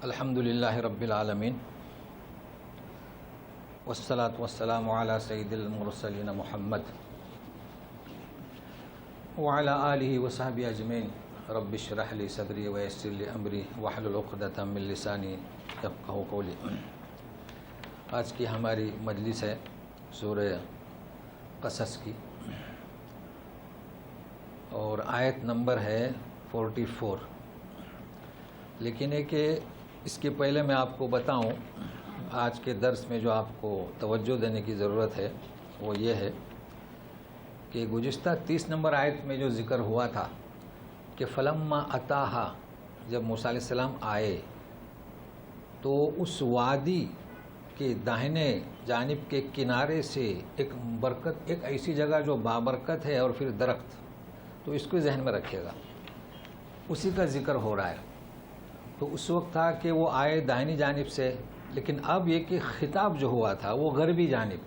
الحمد للہ رب العالمین والصلاة والسلام علی سید المرسلین محمد وعلی آلہ وصحبہ اجمعین رب اشرح لی صدری ویسر لی امری واحلل عقدۃ من لسانی یفقہوا قولی۔ آج کی ہماری مجلس ہے سورہ قصص کی اور آیت نمبر ہے 44۔ لیکن ہے کہ اس کے پہلے میں آپ کو بتاؤں، آج کے درس میں جو آپ کو توجہ دینے کی ضرورت ہے وہ یہ ہے کہ گزشتہ 30 نمبر آیت میں جو ذکر ہوا تھا کہ فلما اتاہا، جب موسیٰ علیہ السلام آئے تو اس وادی کے داہنے جانب کے کنارے سے ایک ایسی جگہ جو بابرکت ہے اور پھر درخت، تو اس کو ذہن میں رکھیے گا، اسی کا ذکر ہو رہا ہے۔ تو اس وقت تھا کہ وہ آئے داہنی جانب سے، لیکن اب یہ کہ خطاب جو ہوا تھا وہ غربی جانب،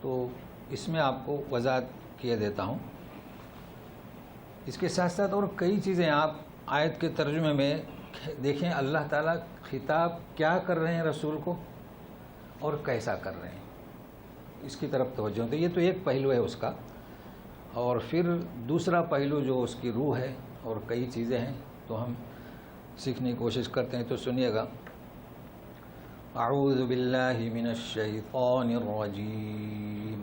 تو اس میں آپ کو وضاحت کیے دیتا ہوں۔ اس کے ساتھ ساتھ اور کئی چیزیں آپ آیت کے ترجمے میں دیکھیں، اللہ تعالیٰ خطاب کیا کر رہے ہیں رسول کو اور کیسا کر رہے ہیں، اس کی طرف توجہ تو یہ تو ایک پہلو ہے اس کا، اور پھر دوسرا پہلو جو اس کی روح ہے اور کئی چیزیں ہیں تو ہم سیکھنے کی کوشش کرتے ہیں۔ تو سنیے گا، اعوذ باللہ من الشیطان الرجیم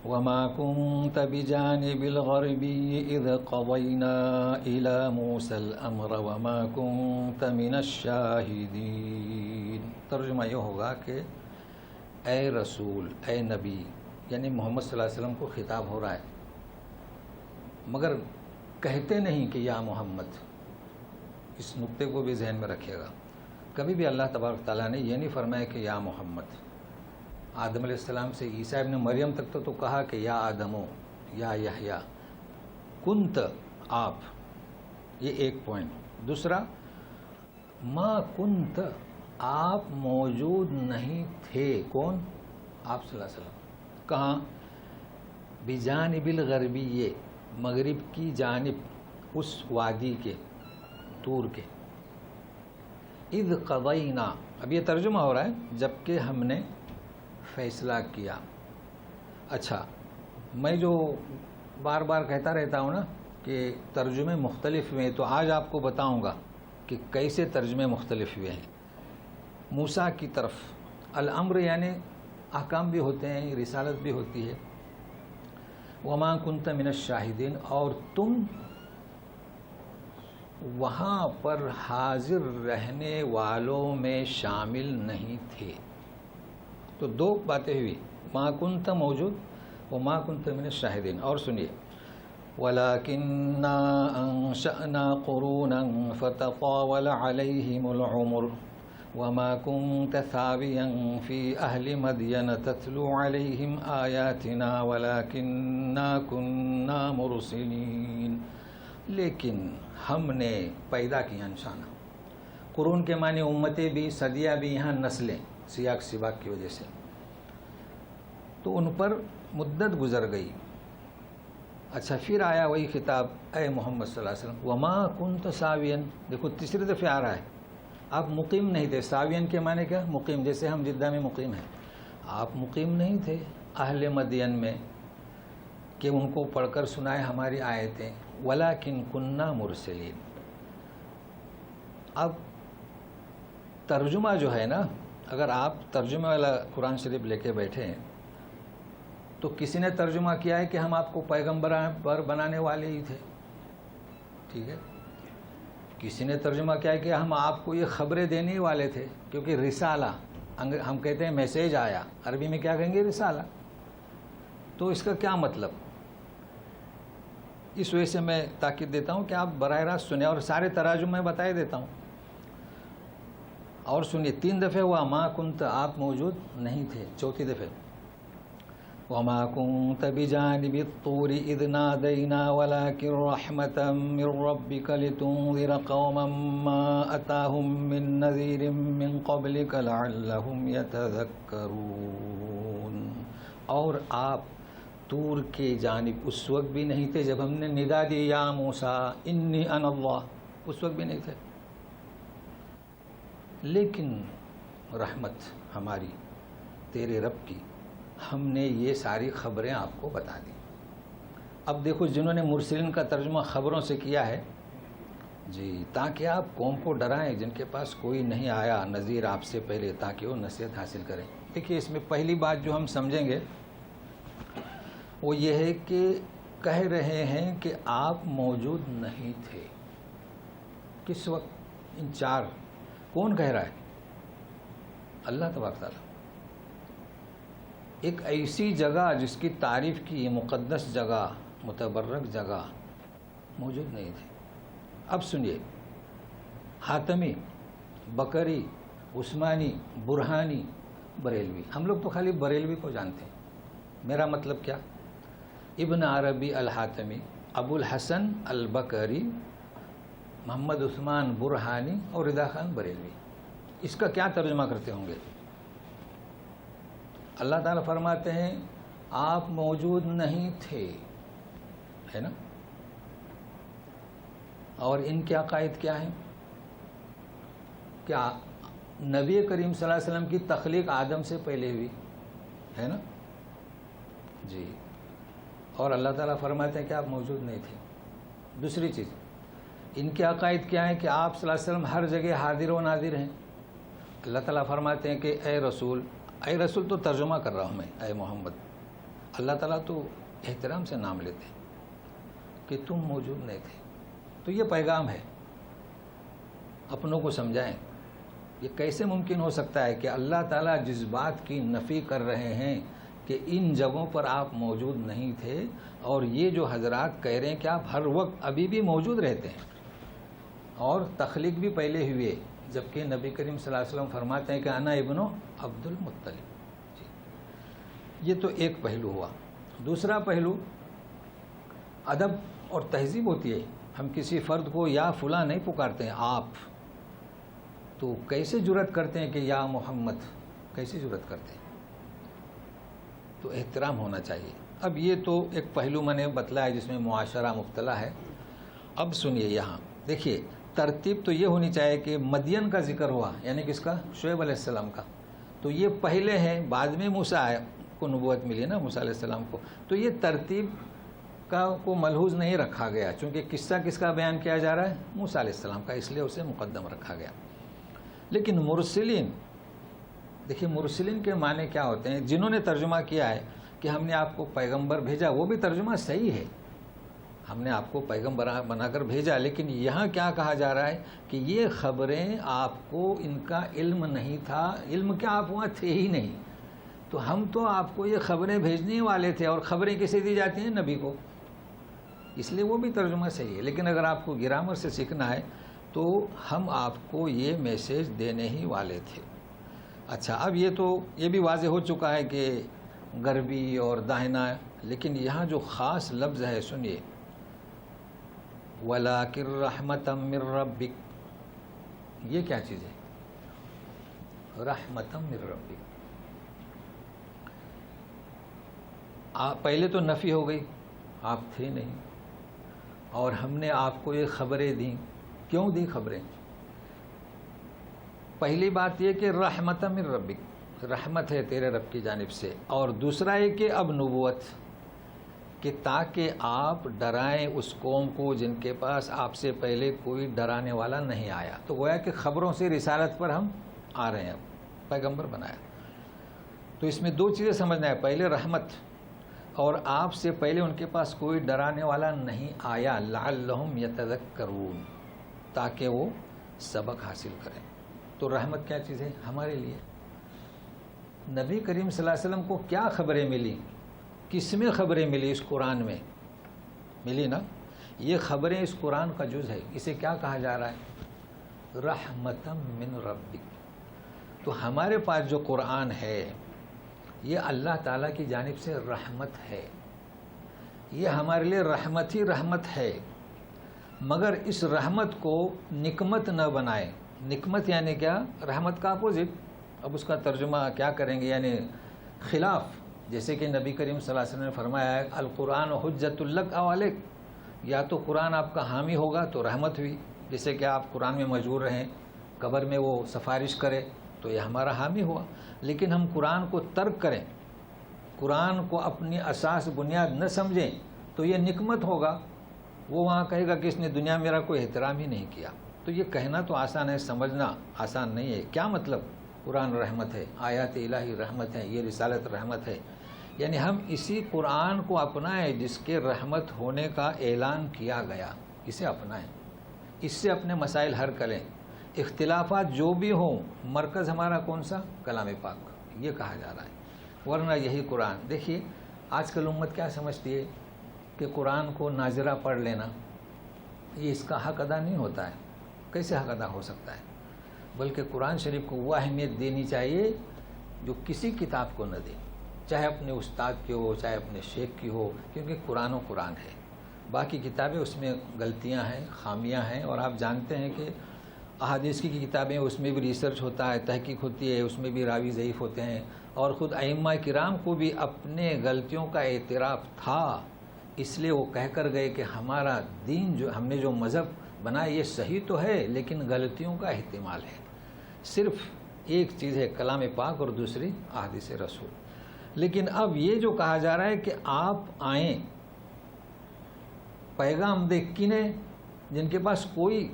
وما كنت بجانب الغربی اذ قضینا الى موسى الامر وما كنت من الشاہدین۔ ترجمہ یہ ہوگا کہ اے رسول، اے نبی، یعنی محمد صلی اللہ علیہ وسلم کو خطاب ہو رہا ہے، مگر کہتے نہیں کہ یا محمد۔ اس نقطے کو بھی ذہن میں رکھیے گا، کبھی بھی اللہ تبارک تعالیٰ نے یہ نہیں فرمایا کہ یا محمد۔ آدم علیہ السلام سے عیسیٰ ابن مریم تک تو کہا کہ یا آدمو، یا یحییٰ، کنت، آپ، یہ ایک پوائنٹ۔ دوسرا، ما کنت، آپ موجود نہیں تھے، کون؟ آپ صلی اللہ علیہ وسلم۔ کہاں؟ بجانب الغربی، مغرب کی جانب، اس وادی کے، طور کے۔ اذ قضینا، اب یہ ترجمہ ہو رہا ہے جبکہ ہم نے فیصلہ کیا۔ اچھا، میں جو بار بار کہتا رہتا ہوں نا کہ ترجمے مختلف ہوئے، تو آج آپ کو بتاؤں گا کہ کیسے ترجمے مختلف ہوئے ہیں۔ موسیٰ کی طرف الامر یعنی احکام بھی ہوتے ہیں، رسالت بھی ہوتی ہے۔ وما کنت من الشاہدین، اور تم وہاں پر حاضر رہنے والوں میں شامل نہیں تھے۔ تو دو باتیں ہوئی، ما کنت موجود، وما کنت من الشاہدین۔ اور سنیے، وَلَكِنَّا أَنشَأْنَا قُرُونًا فَتَطَاوَلَ عَلَيْهِمُ الْعُمُرُ وَمَا كُنْتَ ثَاوِيًا فِي أَهْلِ مَدْيَنَ تَتْلُو عَلَيْهِمْ آيَاتِنَا وَلَكِنَّا كُنَّا مُرْسِلِينَ۔ لیکن ہم نے پیدا کیا انسان، قرون کے معنی امتیں بھی، صدیاں بھی، یہاں نسلیں، سیاق سباق کی وجہ سے، تو ان پر مدت گزر گئی۔ اچھا، پھر آیا وہی خطاب، اے محمد صلی اللہ علیہ وسلم، وما کنت ساویا، دیکھو تیسری دفعہ آ رہا ہے، آپ مقیم نہیں تھے۔ ساوین کے معنی کیا؟ مقیم، جیسے ہم جدہ میں مقیم ہیں، آپ مقیم نہیں تھے اہل مدین میں کہ ان کو پڑھ کر سنائے ہماری آیتیں، ولیکن کننا مرسلین۔ اب ترجمہ جو ہے نا، اگر آپ ترجمہ والا قرآن شریف لے کے بیٹھے ہیں تو کسی نے ترجمہ کیا ہے کہ ہم آپ کو پیغمبر پر بنانے والے ہی تھے، ٹھیک ہے۔ کسی نے ترجمہ کیا ہے کہ ہم آپ کو یہ خبریں دینے والے تھے، کیونکہ رسالہ ہم کہتے ہیں میسیج آیا، عربی میں کیا کہیں گے؟ رسالہ۔ تو اس کا کیا مطلب؟ اس وجہ سے میں تاکید دیتا ہوں کہ آپ براہ راست سنیں، اور سارے تراجم میں بتائے دیتا ہوں۔ اور سنیے، 3 دفعہ ہوا ما کنت، آپ موجود نہیں تھے۔ چوتھی دفعہ وما كنت بجانب الطور اذ نادينا ولكن رحمة من ربك لتنذر قوما ما أتاهم من نذير من قبلك لعلهم يتذكرون۔ اور آپ طور کے جانب اس وقت بھی نہیں تھے جب ہم نے ندا دی یا موسیٰ انی انا اللہ، اس وقت بھی نہیں تھے۔ لیکن رحمت ہماری تیرے رب کی، ہم نے یہ ساری خبریں آپ کو بتا دی۔ اب دیکھو جنہوں نے مرسلین کا ترجمہ خبروں سے کیا ہے جی، تاکہ آپ قوم کو ڈرائیں جن کے پاس کوئی نہیں آیا نذیر آپ سے پہلے، تاکہ وہ نصیحت حاصل کریں۔ دیکھیے اس میں پہلی بات جو ہم سمجھیں گے وہ یہ ہے کہ کہہ رہے ہیں کہ آپ موجود نہیں تھے۔ کس وقت؟ ان چار کون کہہ رہا ہے؟ اللہ تبارک تعالیٰ۔ ایک ایسی جگہ جس کی تعریف کی، مقدس جگہ، متبرک جگہ، موجود نہیں تھے۔ اب سنیے، حاتمی، بکری، عثمانی، برہانی، بریلوی، ہم لوگ تو خالی بریلوی کو جانتے ہیں۔ میرا مطلب کیا؟ ابن عربی الحاتمی، ابو الحسن البکری، محمد عثمان برہانی اور رضا خان بریلوی، اس کا کیا ترجمہ کرتے ہوں گے؟ اللہ تعالیٰ فرماتے ہیں آپ موجود نہیں تھے، ہے نا؟ اور ان کے عقائد کیا ہیں؟ کیا نبی کریم صلی اللہ علیہ وسلم کی تخلیق آدم سے پہلے ہوئی ہے نا جی، اور اللہ تعالیٰ فرماتے ہیں کہ آپ موجود نہیں تھے۔ دوسری چیز، ان کے عقائد کیا ہے کہ آپ صلی اللہ علیہ وسلم ہر جگہ حاضر و ناظر ہیں۔ اللہ تعالیٰ فرماتے ہیں کہ اے رسول تو ترجمہ کر رہا ہوں میں، اے محمد، اللہ تعالیٰ تو احترام سے نام لیتے ہیں کہ تم موجود نہیں تھے۔ تو یہ پیغام ہے، اپنوں کو سمجھائیں۔ یہ کیسے ممکن ہو سکتا ہے کہ اللہ تعالیٰ جس بات کی نفی کر رہے ہیں کہ ان جگہوں پر آپ موجود نہیں تھے، اور یہ جو حضرات کہہ رہے ہیں کہ آپ ہر وقت ابھی بھی موجود رہتے ہیں اور تخلیق بھی پہلے ہوئے، جبکہ نبی کریم صلی اللہ علیہ وسلم فرماتے ہیں کہ انا ابن عبد المطلب جی۔ یہ تو ایک پہلو ہوا۔ دوسرا پہلو ادب اور تہذیب ہوتی ہے۔ ہم کسی فرد کو یا فلاں نہیں پکارتے ہیں، آپ تو کیسے جرأت کرتے ہیں کہ یا محمد، کیسے جرأت کرتے ہیں؟ تو احترام ہونا چاہیے۔ اب یہ تو ایک پہلو میں نے بتلایا جس میں معاشرہ مبتلا ہے۔ اب سنیے، یہاں دیکھیے ترتیب تو یہ ہونی چاہیے کہ مدین کا ذکر ہوا، یعنی کس کا؟ شعیب علیہ السلام کا، تو یہ پہلے ہے، بعد میں موسیٰ کو نبوت ملی نا، موسیٰ علیہ السلام کو، تو یہ ترتیب کو ملحوظ نہیں رکھا گیا، چونکہ قصہ کس کا بیان کیا جا رہا ہے؟ موسیٰ علیہ السلام کا، اس لیے اسے مقدم رکھا گیا۔ لیکن مرسلین، دیکھیے مرسلین کے معنی کیا ہوتے ہیں؟ جنہوں نے ترجمہ کیا ہے کہ ہم نے آپ کو پیغمبر بھیجا، وہ بھی ترجمہ صحیح ہے، ہم نے آپ کو پیغمبر بنا کر بھیجا، لیکن یہاں کیا کہا جا رہا ہے کہ یہ خبریں آپ کو ان کا علم نہیں تھا، علم کیا آپ وہاں تھے ہی نہیں، تو ہم تو آپ کو یہ خبریں بھیجنے والے تھے، اور خبریں کسے دی جاتی ہیں؟ نبی کو، اس لیے وہ بھی ترجمہ صحیح ہے۔ لیکن اگر آپ کو گرامر سے سیکھنا ہے تو ہم آپ کو یہ میسیج دینے ہی والے تھے۔ اچھا، اب یہ تو یہ بھی واضح ہو چکا ہے کہ غربی اور داہنا، لیکن یہاں جو خاص لفظ ہے سنیے، وَلَٰكِن رَحْمَةً مِّن رَبِّكَ، یہ کیا چیز ہے؟ رحمتم من ربک۔ پہلے تو نفی ہو گئی، آپ تھے نہیں، اور ہم نے آپ کو یہ خبریں دیں۔ کیوں دی خبریں؟ پہلی بات یہ کہ رحمتم من ربک، رحمت ہے تیرے رب کی جانب سے، اور دوسرا یہ کہ اب نبوت، کہ تاکہ آپ ڈرائیں اس قوم کو جن کے پاس آپ سے پہلے کوئی ڈرانے والا نہیں آیا۔ تو گویا کہ خبروں سے رسالت پر ہم آ رہے ہیں، اب پیغمبر بنایا۔ تو اس میں دو چیزیں سمجھنا ہے، پہلے رحمت، اور آپ سے پہلے ان کے پاس کوئی ڈرانے والا نہیں آیا، لعلہم یتذکرون، تاکہ وہ سبق حاصل کریں۔ تو رحمت کیا چیز ہے ہمارے لیے؟ نبی کریم صلی اللہ علیہ وسلم کو کیا خبریں ملی؟ کس میں خبریں ملی؟ اس قرآن میں ملی نا، یہ خبریں اس قرآن کا جز ہے۔ اسے کیا کہا جا رہا ہے؟ رحمتم من ربک۔ تو ہمارے پاس جو قرآن ہے یہ اللہ تعالیٰ کی جانب سے رحمت ہے، یہ ہمارے لیے رحمت ہی رحمت ہے، مگر اس رحمت کو نقمت نہ بنائیں۔ نقمت یعنی کیا؟ رحمت کا اپوزٹ۔ اب اس کا ترجمہ کیا کریں گے؟ یعنی خلاف، جیسے کہ نبی کریم صلی اللہ علیہ وسلم نے فرمایا ہے القرآن حجت لک او علیک، یا تو قرآن آپ کا حامی ہوگا تو رحمت ہوئی، جیسے کہ آپ قرآن میں مجبور رہیں قبر میں وہ سفارش کرے تو یہ ہمارا حامی ہوا، لیکن ہم قرآن کو ترک کریں، قرآن کو اپنی اساس بنیاد نہ سمجھیں تو یہ نقمت ہوگا۔ وہ وہاں کہے گا کہ اس نے دنیا میرا کوئی احترام ہی نہیں کیا۔ تو یہ کہنا تو آسان ہے، سمجھنا آسان نہیں ہے۔ کیا مطلب؟ قرآن رحمت ہے، آیات الہی رحمت ہے، یہ رسالت رحمت ہے، یعنی ہم اسی قرآن کو اپنائیں جس کے رحمت ہونے کا اعلان کیا گیا، اسے اپنائیں، اس سے اپنے مسائل حل کریں۔ اختلافات جو بھی ہوں، مرکز ہمارا کون سا؟ کلام پاک، یہ کہا جا رہا ہے، ورنہ یہی قرآن۔ دیکھیے آج کل امت کیا سمجھتی ہے کہ قرآن کو ناظرہ پڑھ لینا یہ اس کا حق ادا نہیں ہوتا ہے۔ کیسے حق ادا ہو سکتا ہے؟ بلکہ قرآن شریف کو وہ اہمیت دینی چاہیے جو کسی کتاب کو نہ دے، چاہے اپنے استاد کی ہو، چاہے اپنے شیخ کی ہو، کیونکہ قرآن و قرآن ہے۔ باقی کتابیں اس میں غلطیاں ہیں، خامیاں ہیں، اور آپ جانتے ہیں کہ احادیث کی کتابیں اس میں بھی ریسرچ ہوتا ہے، تحقیق ہوتی ہے، اس میں بھی راوی ضعیف ہوتے ہیں، اور خود ائمہ کرام کو بھی اپنے غلطیوں کا اعتراف تھا، اس لیے وہ کہہ کر گئے کہ ہمارا دین جو ہم نے جو مذہب بنایا یہ صحیح تو ہے لیکن غلطیوں کا احتمال ہے۔ صرف ایک چیز ہے کلام پاک اور دوسری احادیث رسول۔ لیکن اب یہ جو کہا جا رہا ہے کہ آپ آئیں، پیغام دے کنے؟ جن کے پاس کوئی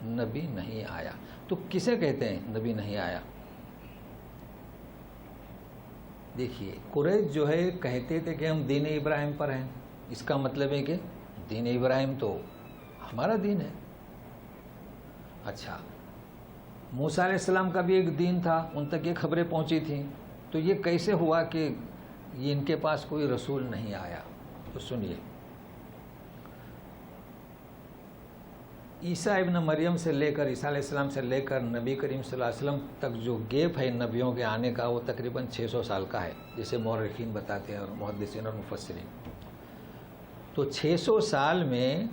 نبی نہیں آیا۔ تو کسے کہتے ہیں نبی نہیں آیا؟ دیکھیے قریش جو ہے کہتے تھے کہ ہم دین ابراہیم پر ہیں، اس کا مطلب ہے کہ دین ابراہیم تو ہمارا دین ہے۔ اچھا، موسیٰ علیہ السلام کا بھی ایک دین تھا، ان تک یہ خبریں پہنچی تھیں، تو یہ کیسے ہوا کہ یہ ان کے پاس کوئی رسول نہیں آیا؟ تو سنیے، عیسیٰ ابن مریم سے لے کر، عیسیٰ علیہ السلام سے لے کر نبی کریم صلی اللہ علیہ وسلم تک جو گیپ ہے نبیوں کے آنے کا، وہ تقریباً 600 سال کا ہے، جسے مورخین بتاتے ہیں اور محدثین اور مفسرین۔ تو 600 سال میں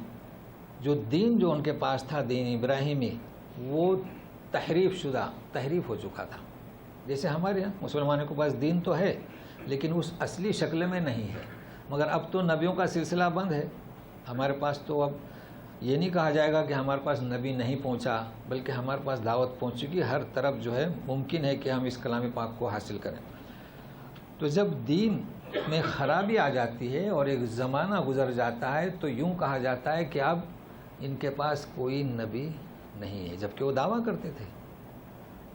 جو دین جو ان کے پاس تھا، دین ابراہیمی، وہ تحریف ہو چکا تھا۔ جیسے ہمارے یہاں مسلمانوں کے پاس دین تو ہے لیکن اس اصلی شکل میں نہیں ہے، مگر اب تو نبیوں کا سلسلہ بند ہے ہمارے پاس۔ تو اب یہ نہیں کہا جائے گا کہ ہمارے پاس نبی نہیں پہنچا، بلکہ ہمارے پاس دعوت پہنچ چکی، ہر طرف جو ہے ممکن ہے کہ ہم اس کلام پاک کو حاصل کریں۔ تو جب دین میں خرابی آ جاتی ہے اور ایک زمانہ گزر جاتا ہے تو یوں کہا جاتا ہے کہ اب ان کے پاس کوئی نبی نہیں ہے، جبکہ وہ دعویٰ کرتے تھے۔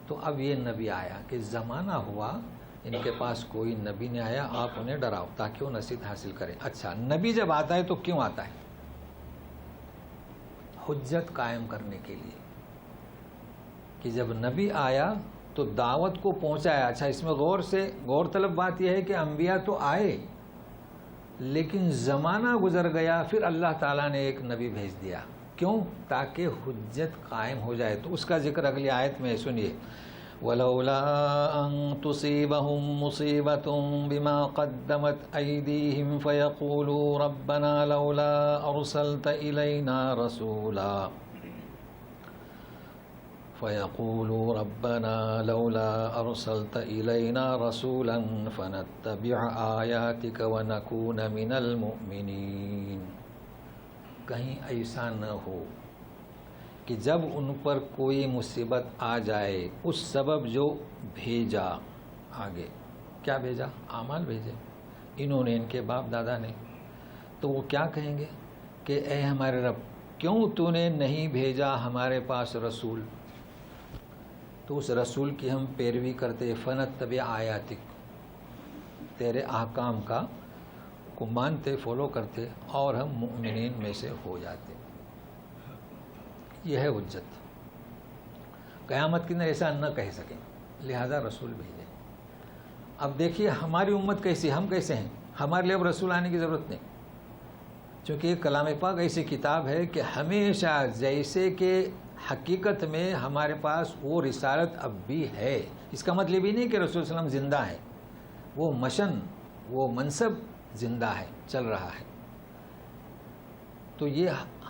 تو اب یہ نبی آیا کہ زمانہ ہوا، ان کے پاس کوئی نبی نہیں آیا، آپ انہیں ڈراؤ تاکہ وہ نصیحت حاصل کریں۔ اچھا، نبی جب آتا ہے تو کیوں آتا ہے؟ حجت قائم کرنے کے لیے، کہ جب نبی آیا تو دعوت کو پہنچایا۔ اچھا، اس میں غور طلب بات یہ ہے کہ انبیاء تو آئے لیکن زمانہ گزر گیا، پھر اللہ تعالیٰ نے ایک نبی بھیج دیا۔ کیوں؟ تاکہ حجت قائم ہو جائے۔ تو اس کا ذکر اگلی آیت میں سنیے، وَلَوْلَا أَن تُصِيبَهُم مُّصِيبَةٌ بِمَا قَدَّمَتْ أَيْدِيهِمْ فَيَقُولُوا رَبَّنَا لَوْلَا أَرْسَلْتَ إِلَيْنَا رَسُولًا فَنَتَّبِعَ آيَاتِكَ وَنَكُونَ مِنَ الْمُؤْمِنِينَ۔ کہیں ایسا نہ ہو کہ جب ان پر کوئی مصیبت آ جائے، اس سبب جو بھیجا، آگے کیا بھیجا؟ اعمال بھیجے انہوں نے، ان کے باپ دادا نے، تو وہ کیا کہیں گے کہ اے ہمارے رب، کیوں تو نے نہیں بھیجا ہمارے پاس رسول؟ تو اس رسول کی ہم پیروی کرتے، فنتبع آیاتک، تیرے احکام کو مانتے، فالو کرتے، اور ہم مؤمنین میں سے ہو جاتے۔ یہ ہے حجت۔ قیامت کے دن ایسا نہ کہہ سکیں، لہذا رسول بھیجے۔ اب دیکھیے ہماری امت کیسی، ہم کیسے ہیں؟ ہمارے لیے اب رسول آنے کی ضرورت نہیں، چونکہ یہ کلام پاک ایسی کتاب ہے کہ ہمیشہ جیسے کہ حقیقت میں ہمارے پاس وہ رسالت اب بھی ہے۔ اس کا مطلب یہ نہیں کہ رسول صلی اللہ علیہ وسلم زندہ ہے، وہ مشن، وہ منصب زندہ ہے، چل رہا ہے۔ تو یہ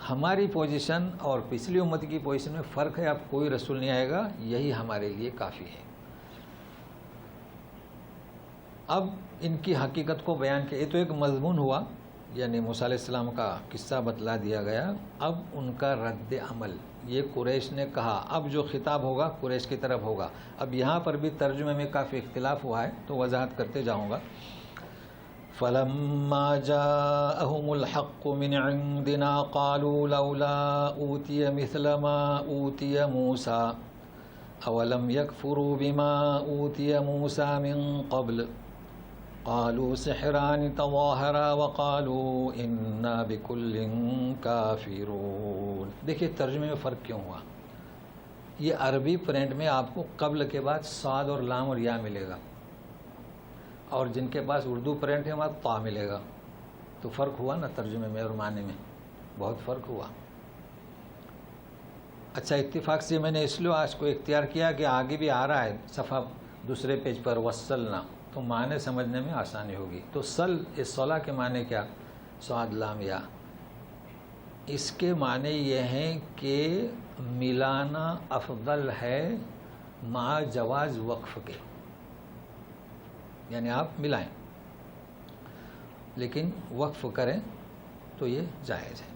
ہماری پوزیشن اور پچھلی امت کی پوزیشن میں فرق ہے۔ اب کوئی رسول نہیں آئے گا، یہی ہمارے لیے کافی ہے۔ اب ان کی حقیقت کو بیان کیا، یہ تو ایک مضمون ہوا یعنی موسیٰ علیہ السلام کا قصہ بتلا دیا گیا. اب ان کا رد عمل، یہ قریش نے کہا، اب جو خطاب ہوگا قریش کی طرف ہوگا. اب یہاں پر بھی ترجمے میں کافی اختلاف ہوا ہے تو وضاحت کرتے جاؤں گا. فَلَمَّا جَاءَهُمُ الْحَقُّ مِنْ عِنْدِنَا قَالُوا لَوْلَا أُوتِيَ مِثْلَ مَا أُوتِيَ مُوسَى أَوَلَمْ يَكْفُرُوا بِمَا أُوتِيَ مُوسَى مِنْ قَبْلُ قالوا سحران تظاہرا وقالوا انا بکل کافرون. دیکھیے ترجمے میں فرق کیوں ہوا. یہ عربی پرنٹ میں آپ کو قبل کے بعد صاد اور لام اور یا ملے گا، اور جن کے پاس اردو پرنٹ ہے وہاں طا ملے گا. تو فرق ہوا نا ترجمے میں اور معنی میں، بہت فرق ہوا. اچھا اتفاق سے میں نے اس لیے آج کو اختیار کیا کہ آگے بھی آ رہا ہے صفحہ دوسرے پیج پر وصلنا، تو معنی سمجھنے میں آسانی ہوگی. تو اس صلاح کے معنی کیا؟ صاد لام یا. اس کے معنی یہ ہیں کہ ملانا افضل ہے مع جواز وقف کے، یعنی آپ ملائیں لیکن وقف کریں تو یہ جائز ہے.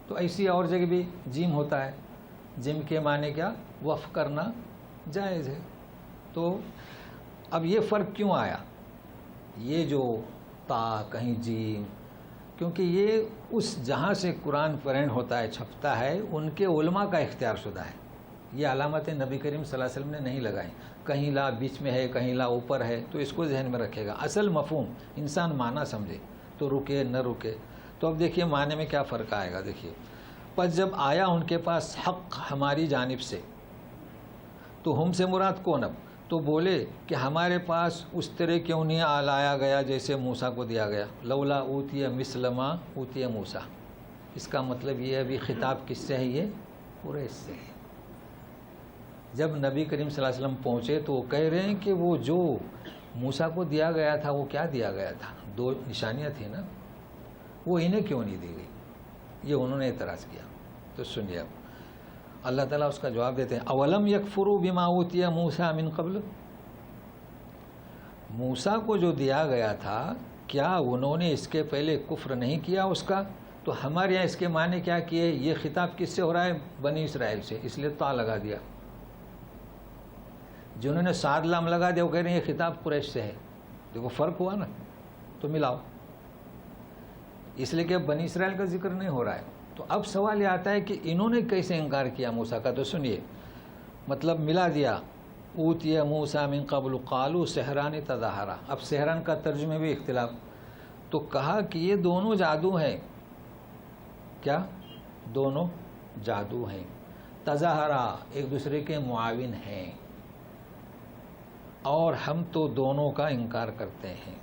تو ایسی اور جگہ بھی جیم ہوتا ہے، جم کے معنی کیا؟ وقف کرنا جائز ہے. تو اب یہ فرق کیوں آیا؟ یہ جو تا کہیں جیم، کیونکہ یہ اس جہاں سے قرآن پرنٹ ہوتا ہے چھپتا ہے ان کے علماء کا اختیار شدہ ہے. یہ علامتیں نبی کریم صلی اللہ علیہ وسلم نے نہیں لگائیں. کہیں لا بیچ میں ہے، کہیں لا اوپر ہے، تو اس کو ذہن میں رکھے گا. اصل مفہوم انسان معنی سمجھے تو رکے نہ رکے. تو اب دیکھیے معنی میں کیا فرق آئے گا. دیکھیے پس جب آیا ان کے پاس حق ہماری جانب سے، تو ہم سے مراد کون؟ اب تو بولے کہ ہمارے پاس اس طرح کیوں نہیں لایا گیا جیسے موسیٰ کو دیا گیا. لولا اوتی مثل ما اوتی موسیٰ. اس کا مطلب یہ ابھی خطاب کس سے ہے؟ یہ قریش سے ہے. جب نبی کریم صلی اللہ علیہ وسلم پہنچے تو وہ کہہ رہے ہیں کہ وہ جو موسیٰ کو دیا گیا تھا وہ کیا دیا گیا تھا؟ 2 نشانیاں تھیں نا، وہ انہیں کیوں نہیں دی گئی؟ یہ انہوں نے اعتراض کیا. تو سنیے اب اللہ تعالیٰ اس کا جواب دیتے ہیں. اولم یکفروا بما اوتی موسیٰ من قبل. موسیٰ کو جو دیا گیا تھا کیا انہوں نے اس کے پہلے کفر نہیں کیا اس کا؟ تو ہمارے یہاں اس کے معنی کیا کیے؟ یہ خطاب کس سے ہو رہا ہے؟ بنی اسرائیل سے، اس لیے تا لگا دیا. جنہوں نے صاد لام لگا دیا وہ کہہ رہے ہیں یہ خطاب قریش سے ہے. دیکھو فرق ہوا نا، تو ملاؤ. اس لیے کہ بنی اسرائیل کا ذکر نہیں ہو رہا ہے. تو اب سوال یہ آتا ہے کہ انہوں نے کیسے انکار کیا موسیٰ کا؟ تو سنیے مطلب ملا دیا. اوتی موسیٰ من قبل قالوا سحران تظاہرا. اب سحران کا ترجمے بھی اختلاف. تو کہا کہ یہ دونوں جادو ہیں. کیا؟ دونوں جادو ہیں. تظاہرا ایک دوسرے کے معاون ہیں، اور ہم تو دونوں کا انکار کرتے ہیں.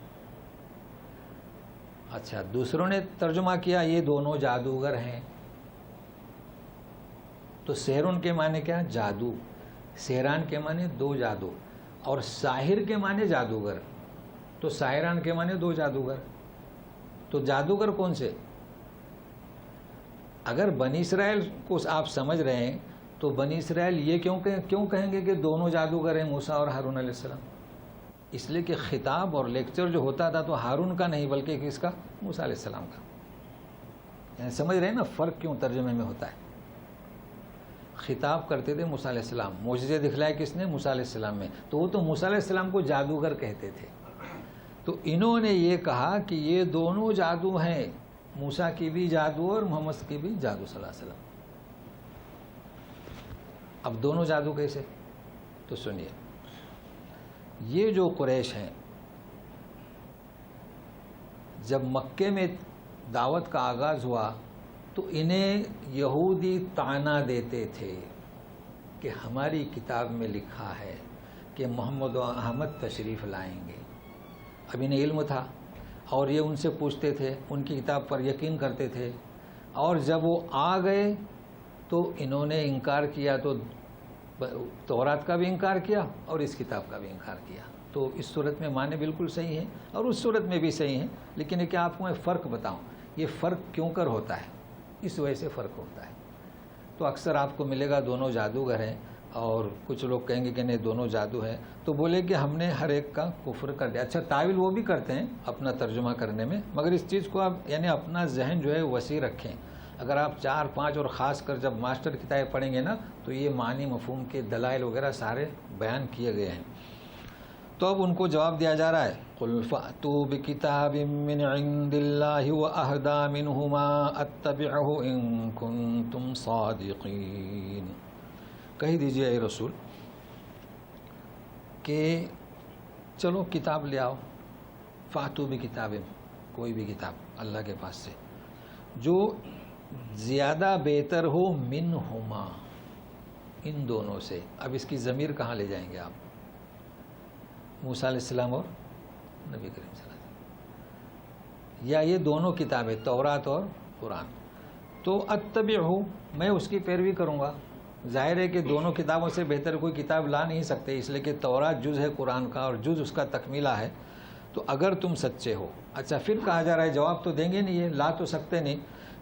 اچھا دوسروں نے ترجمہ کیا یہ دونوں جادوگر ہیں. تو سحرن کے معنی کیا؟ جادو. سحران کے معنی 2 جادو، اور ساحر کے معنی جادوگر. تو ساحران کے معنی 2 جادوگر. تو جادوگر کون سے؟ اگر بنی اسرائیل کو آپ سمجھ رہے ہیں تو بنی اسرائیل یہ کیوں کہیں گے کہ دونوں جادوگر ہیں موسیٰ اور ہارون علیہ السلام؟ اس لیے کہ خطاب اور لیکچر جو ہوتا تھا تو ہارون کا نہیں بلکہ کس کا؟ موسیٰ علیہ السلام کا. یعنی سمجھ رہے ہیں نا فرق کیوں ترجمے میں ہوتا ہے. خطاب کرتے تھے موسیٰ علیہ السلام، معجزے دکھلائے کس نے؟ موسیٰ علیہ السلام میں. تو وہ تو موسیٰ علیہ السلام کو جادوگر کہتے تھے. تو انہوں نے یہ کہا کہ یہ دونوں جادو ہیں، موسیٰ کی بھی جادو اور محمد کی بھی جادو صلی اللہ علیہ وسلم. اب دونوں جادو کیسے؟ تو سنیے یہ جو قریش ہیں جب مکے میں دعوت کا آغاز ہوا تو انہیں یہودی طعنہ دیتے تھے کہ ہماری کتاب میں لکھا ہے کہ محمد و احمد تشریف لائیں گے. اب انہیں علم تھا اور یہ ان سے پوچھتے تھے، ان کی کتاب پر یقین کرتے تھے، اور جب وہ آ گئے تو انہوں نے انکار کیا. تو تورات کا بھی انکار کیا اور اس کتاب کا بھی انکار کیا. تو اس صورت میں معنی بالکل صحیح ہیں اور اس صورت میں بھی صحیح ہیں. لیکن کیا آپ کو میں فرق بتاؤں یہ فرق کیوں کر ہوتا ہے؟ اس وجہ سے فرق ہوتا ہے. تو اکثر آپ کو ملے گا دونوں جادوگر ہیں، اور کچھ لوگ کہیں گے کہ نہیں دونوں جادو ہیں، تو بولے کہ ہم نے ہر ایک کا کفر کر دیا۔ اچھا تعویل وہ بھی کرتے ہیں اپنا ترجمہ کرنے میں، مگر اس چیز کو آپ یعنی اپنا ذہن جو ہے وسیع رکھیں۔ اگر آپ 4 5 اور خاص کر جب ماسٹر کتابیں پڑھیں گے نا تو یہ معنی مفہوم کے دلائل وغیرہ سارے بیان کیے گئے ہیں۔ تو اب ان کو جواب دیا جا رہا ہے، قُلْ فَأْتُوا بِكِتَابٍ مِّنْ عِندِ اللَّهِ وَأَهْدَىٰ مِنْهُمَا أَتَّبِعْهُ إِن كُنتُمْ صَادِقِينَ۔ کہہ دیجئے اے رسول کہ چلو کتاب لے آؤ، فَأْتُوا بِكِتَابٍ، کوئی بھی کتاب اللہ کے پاس سے جو زیادہ بہتر ہو، منہما، ان دونوں سے۔ اب اس کی ضمیر کہاں لے جائیں گے آپ؟ موسیٰ علیہ السلام اور نبی کریم صلی اللہ علیہ وسلم، یا یہ دونوں کتابیں تورات اور قرآن؟ تو اتبعہ، میں اس کی پیروی کروں گا۔ ظاہر ہے کہ دونوں کتابوں سے بہتر کوئی کتاب لا نہیں سکتے، اس لیے کہ تورات جز ہے قرآن کا اور جز اس کا تکمیلہ ہے۔ تو اگر تم سچے ہو، اچھا پھر کہا جا رہا ہے جواب تو دیں گے نہیں، یہ لا تو سکتے نہیں۔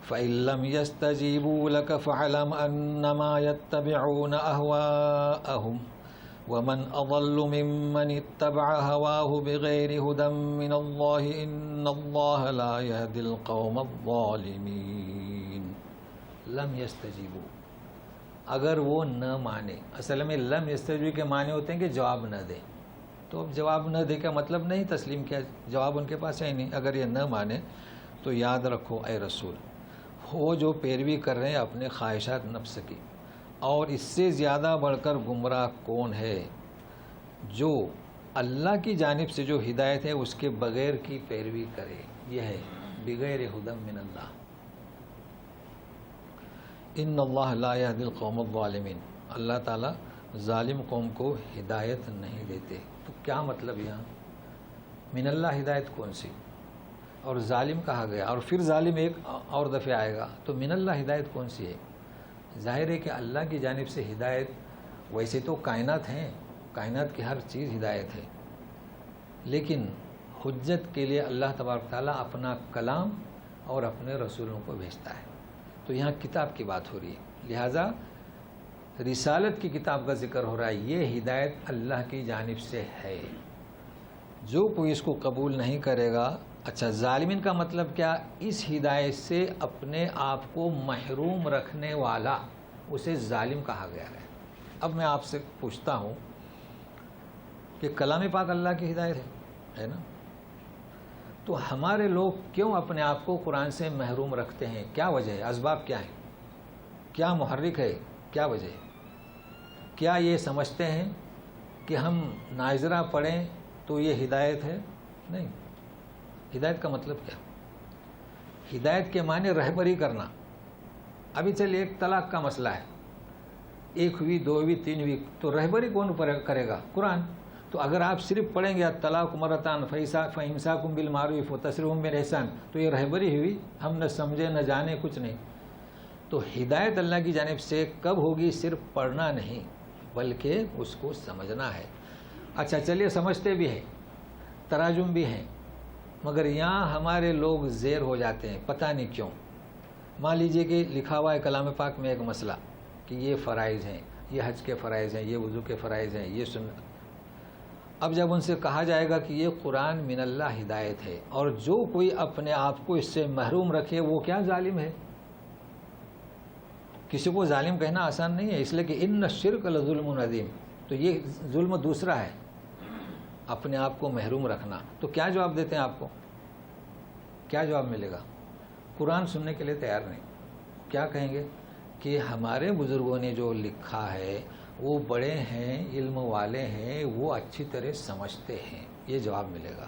فَإِن لَّمْ يَسْتَجِيبُوا لَكَ فَاعْلَمْ أَنَّمَا يَتَّبِعُونَ أَهْوَاءَهُمْ وَمَنْ أَضَلُّ مِمَّنِ اتَّبَعَ هَوَاهُ بِغَيْرِ هُدًى مِّنَ اللَّهِ إِنَّ اللَّهَ لَا يَهْدِي الْقَوْمَ الظَّالِمِينَ۔ لم يستجیبوا، اگر وہ نہ مانے، اصل میں لم یستجیبوا کے معنی ہوتے ہیں کہ جواب نہ دیں، تو اب جواب نہ دے کا مطلب نہیں تسلیم کیا، جواب ان کے پاس ہے ہی نہیں۔ اگر یہ نہ مانے تو یاد رکھو اے رسول، وہ جو پیروی کر رہے ہیں اپنے خواہشات نفس کی، اور اس سے زیادہ بڑھ کر گمراہ کون ہے؟ جو اللہ کی جانب سے جو ہدایت ہے اس کے بغیر کی پیروی کرے، یہ ہے بغیر ہدی من اللہ۔ ان اللہ لا یہدی القوم الظالمین، اللہ تعالیٰ ظالم قوم کو ہدایت نہیں دیتے۔ تو کیا مطلب یہاں من اللہ ہدایت کون سی، اور ظالم کہا گیا، اور پھر ظالم ایک اور دفعہ آئے گا، تو من اللہ ہدایت کون سی ہے؟ ظاہر ہے کہ اللہ کی جانب سے ہدایت، ویسے تو کائنات ہیں، کائنات کی ہر چیز ہدایت ہے، لیکن حجت کے لیے اللہ تبارک تعالیٰ اپنا کلام اور اپنے رسولوں کو بھیجتا ہے۔ تو یہاں کتاب کی بات ہو رہی ہے، لہٰذا رسالت کی کتاب کا ذکر ہو رہا ہے، یہ ہدایت اللہ کی جانب سے ہے۔ جو کوئی اس کو قبول نہیں کرے گا، اچھا ظالمین کا مطلب کیا؟ اس ہدایت سے اپنے آپ کو محروم رکھنے والا، اسے ظالم کہا گیا ہے۔ اب میں آپ سے پوچھتا ہوں کہ کلام پاک اللہ کی ہدایت ہے نا؟ تو ہمارے لوگ کیوں اپنے آپ کو قرآن سے محروم رکھتے ہیں؟ کیا وجہ ہے؟ اسباب کیا ہیں؟ کیا محرک ہے؟ کیا وجہ ہے؟ کیا یہ سمجھتے ہیں کہ ہم ناظرہ پڑھیں تو یہ ہدایت ہے؟ نہیں۔ ہدایت کا مطلب کیا؟ ہدایت کے معنی رہبری کرنا۔ ابھی چلیے ایک طلاق کا مسئلہ ہے، 1 ہوئی 2 ہوئی 3 ہوئی، تو رہبری کون کرے گا؟ قرآن۔ تو اگر آپ صرف پڑھیں گے طلاق مرتان فإمساک بالمعروف وتسریح بإحسان، تو یہ رہبری ہوئی، ہم نہ سمجھے نہ جانے کچھ نہیں۔ تو ہدایت اللہ کی جانب سے کب ہوگی؟ صرف پڑھنا نہیں بلکہ اس کو سمجھنا ہے۔ اچھا چلیے سمجھتے بھی ہیں، تراجم بھی ہیں، مگر یہاں ہمارے لوگ زیر ہو جاتے ہیں، پتہ نہیں کیوں۔ مان لیجئے کہ لکھا ہوا ہے کلام پاک میں ایک مسئلہ کہ یہ فرائض ہیں، یہ حج کے فرائض ہیں، یہ وضو کے فرائض ہیں، یہ سنت۔ اب جب ان سے کہا جائے گا کہ یہ قرآن من اللہ ہدایت ہے، اور جو کوئی اپنے آپ کو اس سے محروم رکھے وہ کیا ظالم ہے؟ کسی کو ظالم کہنا آسان نہیں ہے، اس لیے کہ ان الشرک لظلم عظیم، تو یہ ظلم دوسرا ہے، اپنے آپ کو محروم رکھنا۔ تو کیا جواب دیتے ہیں آپ کو؟ کیا جواب ملے گا؟ قرآن سننے کے لیے تیار نہیں۔ کیا کہیں گے کہ ہمارے بزرگوں نے جو لکھا ہے وہ بڑے ہیں، علم والے ہیں، وہ اچھی طرح سمجھتے ہیں، یہ جواب ملے گا۔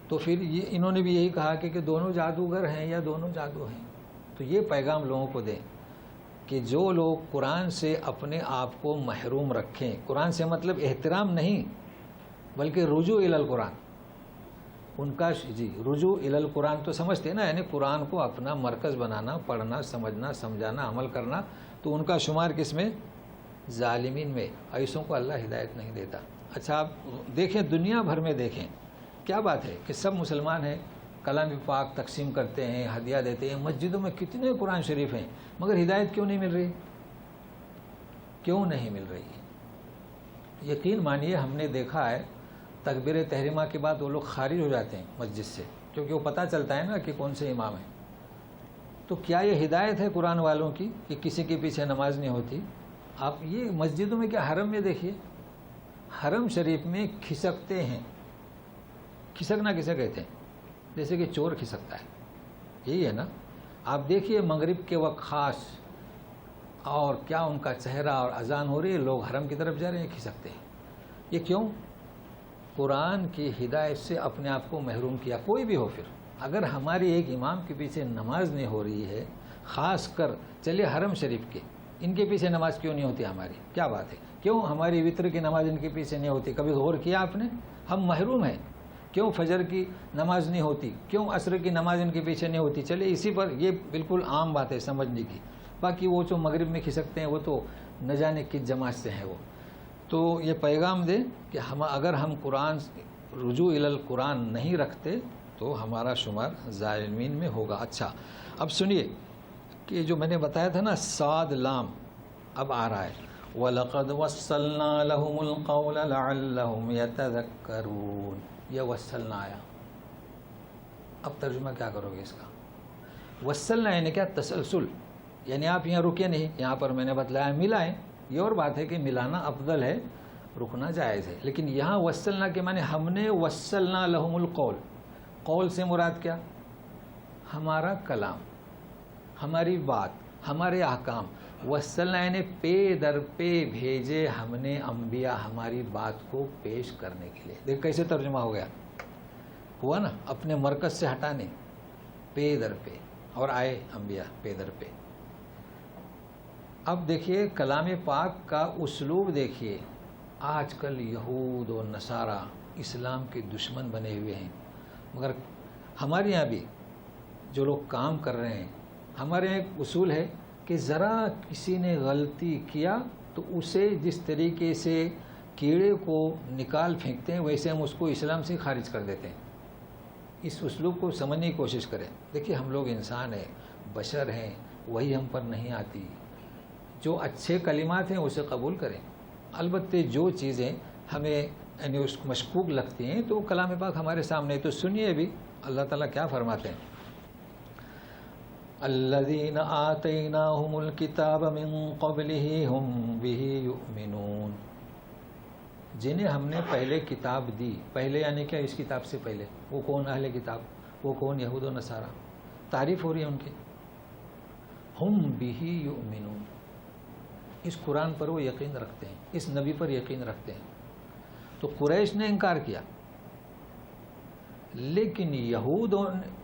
تو پھر یہ انہوں نے بھی یہی کہا کہ دونوں جادوگر ہیں یا دونوں جادو ہیں۔ تو یہ پیغام لوگوں کو دیں کہ جو لوگ قرآن سے اپنے آپ کو محروم رکھیں، قرآن سے مطلب احترام نہیں بلکہ رجوع الی القرآن، ان کا رجوع الی القرآن تو سمجھتے ہیں نا، یعنی قرآن کو اپنا مرکز بنانا، پڑھنا، سمجھنا، سمجھانا، عمل کرنا، تو ان کا شمار کس میں؟ ظالمین میں۔ ایسوں کو اللہ ہدایت نہیں دیتا۔ اچھا آپ دیکھیں، دنیا بھر میں دیکھیں، کیا بات ہے کہ سب مسلمان ہیں، کلام پاک تقسیم کرتے ہیں، ہدیہ دیتے ہیں، مسجدوں میں کتنے قرآن شریف ہیں، مگر ہدایت کیوں نہیں مل رہی؟ کیوں نہیں مل رہی ہے؟ یقین مانیے ہم نے دیکھا ہے تکبیر تحریمہ کے بعد وہ لوگ خارج ہو جاتے ہیں مسجد سے، کیونکہ وہ پتہ چلتا ہے نا کہ کون سے امام ہیں۔ تو کیا یہ ہدایت ہے قرآن والوں کی کہ کسی کے پیچھے نماز نہیں ہوتی؟ آپ یہ مسجدوں میں کیا حرم میں دیکھیے، حرم شریف میں کھسکتے ہیں، کھسکنا کسے کہتے ہیں؟ جیسے کہ چور کھسکتا ہے، یہی ہے نا۔ آپ دیکھیے مغرب کے وقت خاص اور کیا ان کا چہرہ اور اذان ہو رہی ہے، لوگ حرم کی طرف جا رہے ہیں، کھسکتے ہیں۔ یہ کیوں؟ قرآن کی ہدایت سے اپنے آپ کو محروم کیا۔ کوئی بھی ہو، پھر اگر ہماری ایک امام کے پیچھے نماز نہیں ہو رہی ہے، خاص کر چلیے حرم شریف کے، ان کے پیچھے نماز کیوں نہیں ہوتی ہماری؟ کیا بات ہے؟ کیوں ہماری وطر کی نماز ان کے پیچھے نہیں ہوتی؟ کبھی غور کیا آپ نے؟ ہم محروم ہیں۔ کیوں فجر کی نماز نہیں ہوتی؟ کیوں عصر کی نماز ان کے پیچھے نہیں ہوتی؟ چلیے اسی پر، یہ بالکل عام بات ہے سمجھنے کی۔ باقی وہ جو مغرب میں کھسکتے ہیں وہ تو نہ جانے کس جماعت سے ہیں وہ۔ تو یہ پیغام دے کہ اگر ہم قرآن رجوع الی القرآن نہیں رکھتے تو ہمارا شمار ظالمین میں ہوگا۔ اچھا اب سنیے کہ جو میں نے بتایا تھا نا صاد لام، اب آ رہا ہے وَلَقَدْ وَصَّلْنَا لَهُمُ الْقَوْلَ لَعَلَّهُمْ يَتَذَكَّرُونَ، یہ وصلنا آیا۔ اب ترجمہ کیا کرو گے اس کا؟ وصلنا یعنی کیا؟ تسلسل، یعنی آپ یہاں رکے نہیں، یہاں پر میں نے بتلایا ملائیں، یہ اور بات ہے کہ ملانا افضل ہے، رکنا جائز ہے، لیکن یہاں وصلنا کے معنی ہم نے وصلنا لہم القول، قول سے مراد کیا؟ ہمارا کلام، ہماری بات، ہمارے احکام۔ وصلنا یعنی پے در پے بھیجے ہم نے انبیاء ہماری بات کو پیش کرنے کے لیے۔ دیکھ کیسے ترجمہ ہو گیا، ہوا نا، اپنے مرکز سے ہٹانے، پے در پے، اور آئے انبیاء پے در پے۔ اب دیکھیے کلام پاک کا اسلوب دیکھیے، آج کل یہود و نصارہ اسلام کے دشمن بنے ہوئے ہیں، مگر ہمارے یہاں بھی جو لوگ کام کر رہے ہیں، ہمارے یہاں ایک اصول ہے کہ ذرا کسی نے غلطی کیا تو اسے جس طریقے سے کیڑے کو نکال پھینکتے ہیں ویسے ہم اس کو اسلام سے خارج کر دیتے ہیں۔ اس اسلوب کو سمجھنے کی کوشش کریں۔ دیکھیے ہم لوگ انسان ہیں، بشر ہیں، وہی ہم پر نہیں آتی۔ جو اچھے کلمات ہیں اسے قبول کریں، البتہ جو چیزیں ہمیں یعنی اس کو مشکوک لگتی ہیں تو کلام پاک ہمارے سامنے، تو سنیے بھی اللہ تعالیٰ کیا فرماتے ہیں۔ الذین آتیناہم الکتاب من قبلہ ہم بہ یؤمنون، جنہیں ہم نے پہلے کتاب دی، پہلے یعنی کیا؟ اس کتاب سے پہلے۔ وہ کون اہل کتاب؟ وہ کون؟ یہود و نصارہ۔ تعریف ہو رہی ہے ان کی، ہم بہ یؤمنون، اس قرآن پر وہ یقین رکھتے ہیں، اس نبی پر یقین رکھتے ہیں۔ تو قریش نے انکار کیا، لیکن یہود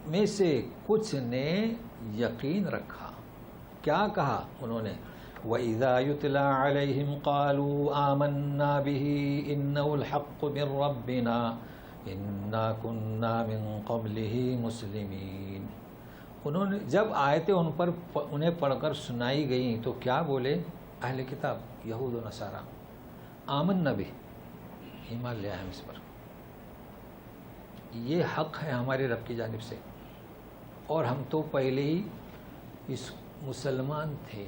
میں سے کچھ نے یقین رکھا۔ کیا کہا انہوں نے؟ وَإِذَا يُتْلَى عَلَيْهِمْ قَالُوا آمَنَّا بِهِ إِنَّهُ الْحَقُّ مِنْ رَبِّنَا إِنَّا كُنَّا مِنْ قَبْلِهِ مُسْلِمِينَ۔ انہوں نے جب آیتیں انہیں پڑھ کر سنائی گئیں تو کیا بولے اہل کتاب یہود و نصارہ؟ آمنا بھی، ایمان لیا ہم اس پر، یہ حق ہے ہمارے رب کی جانب سے، اور ہم تو پہلے ہی اس مسلمان تھے۔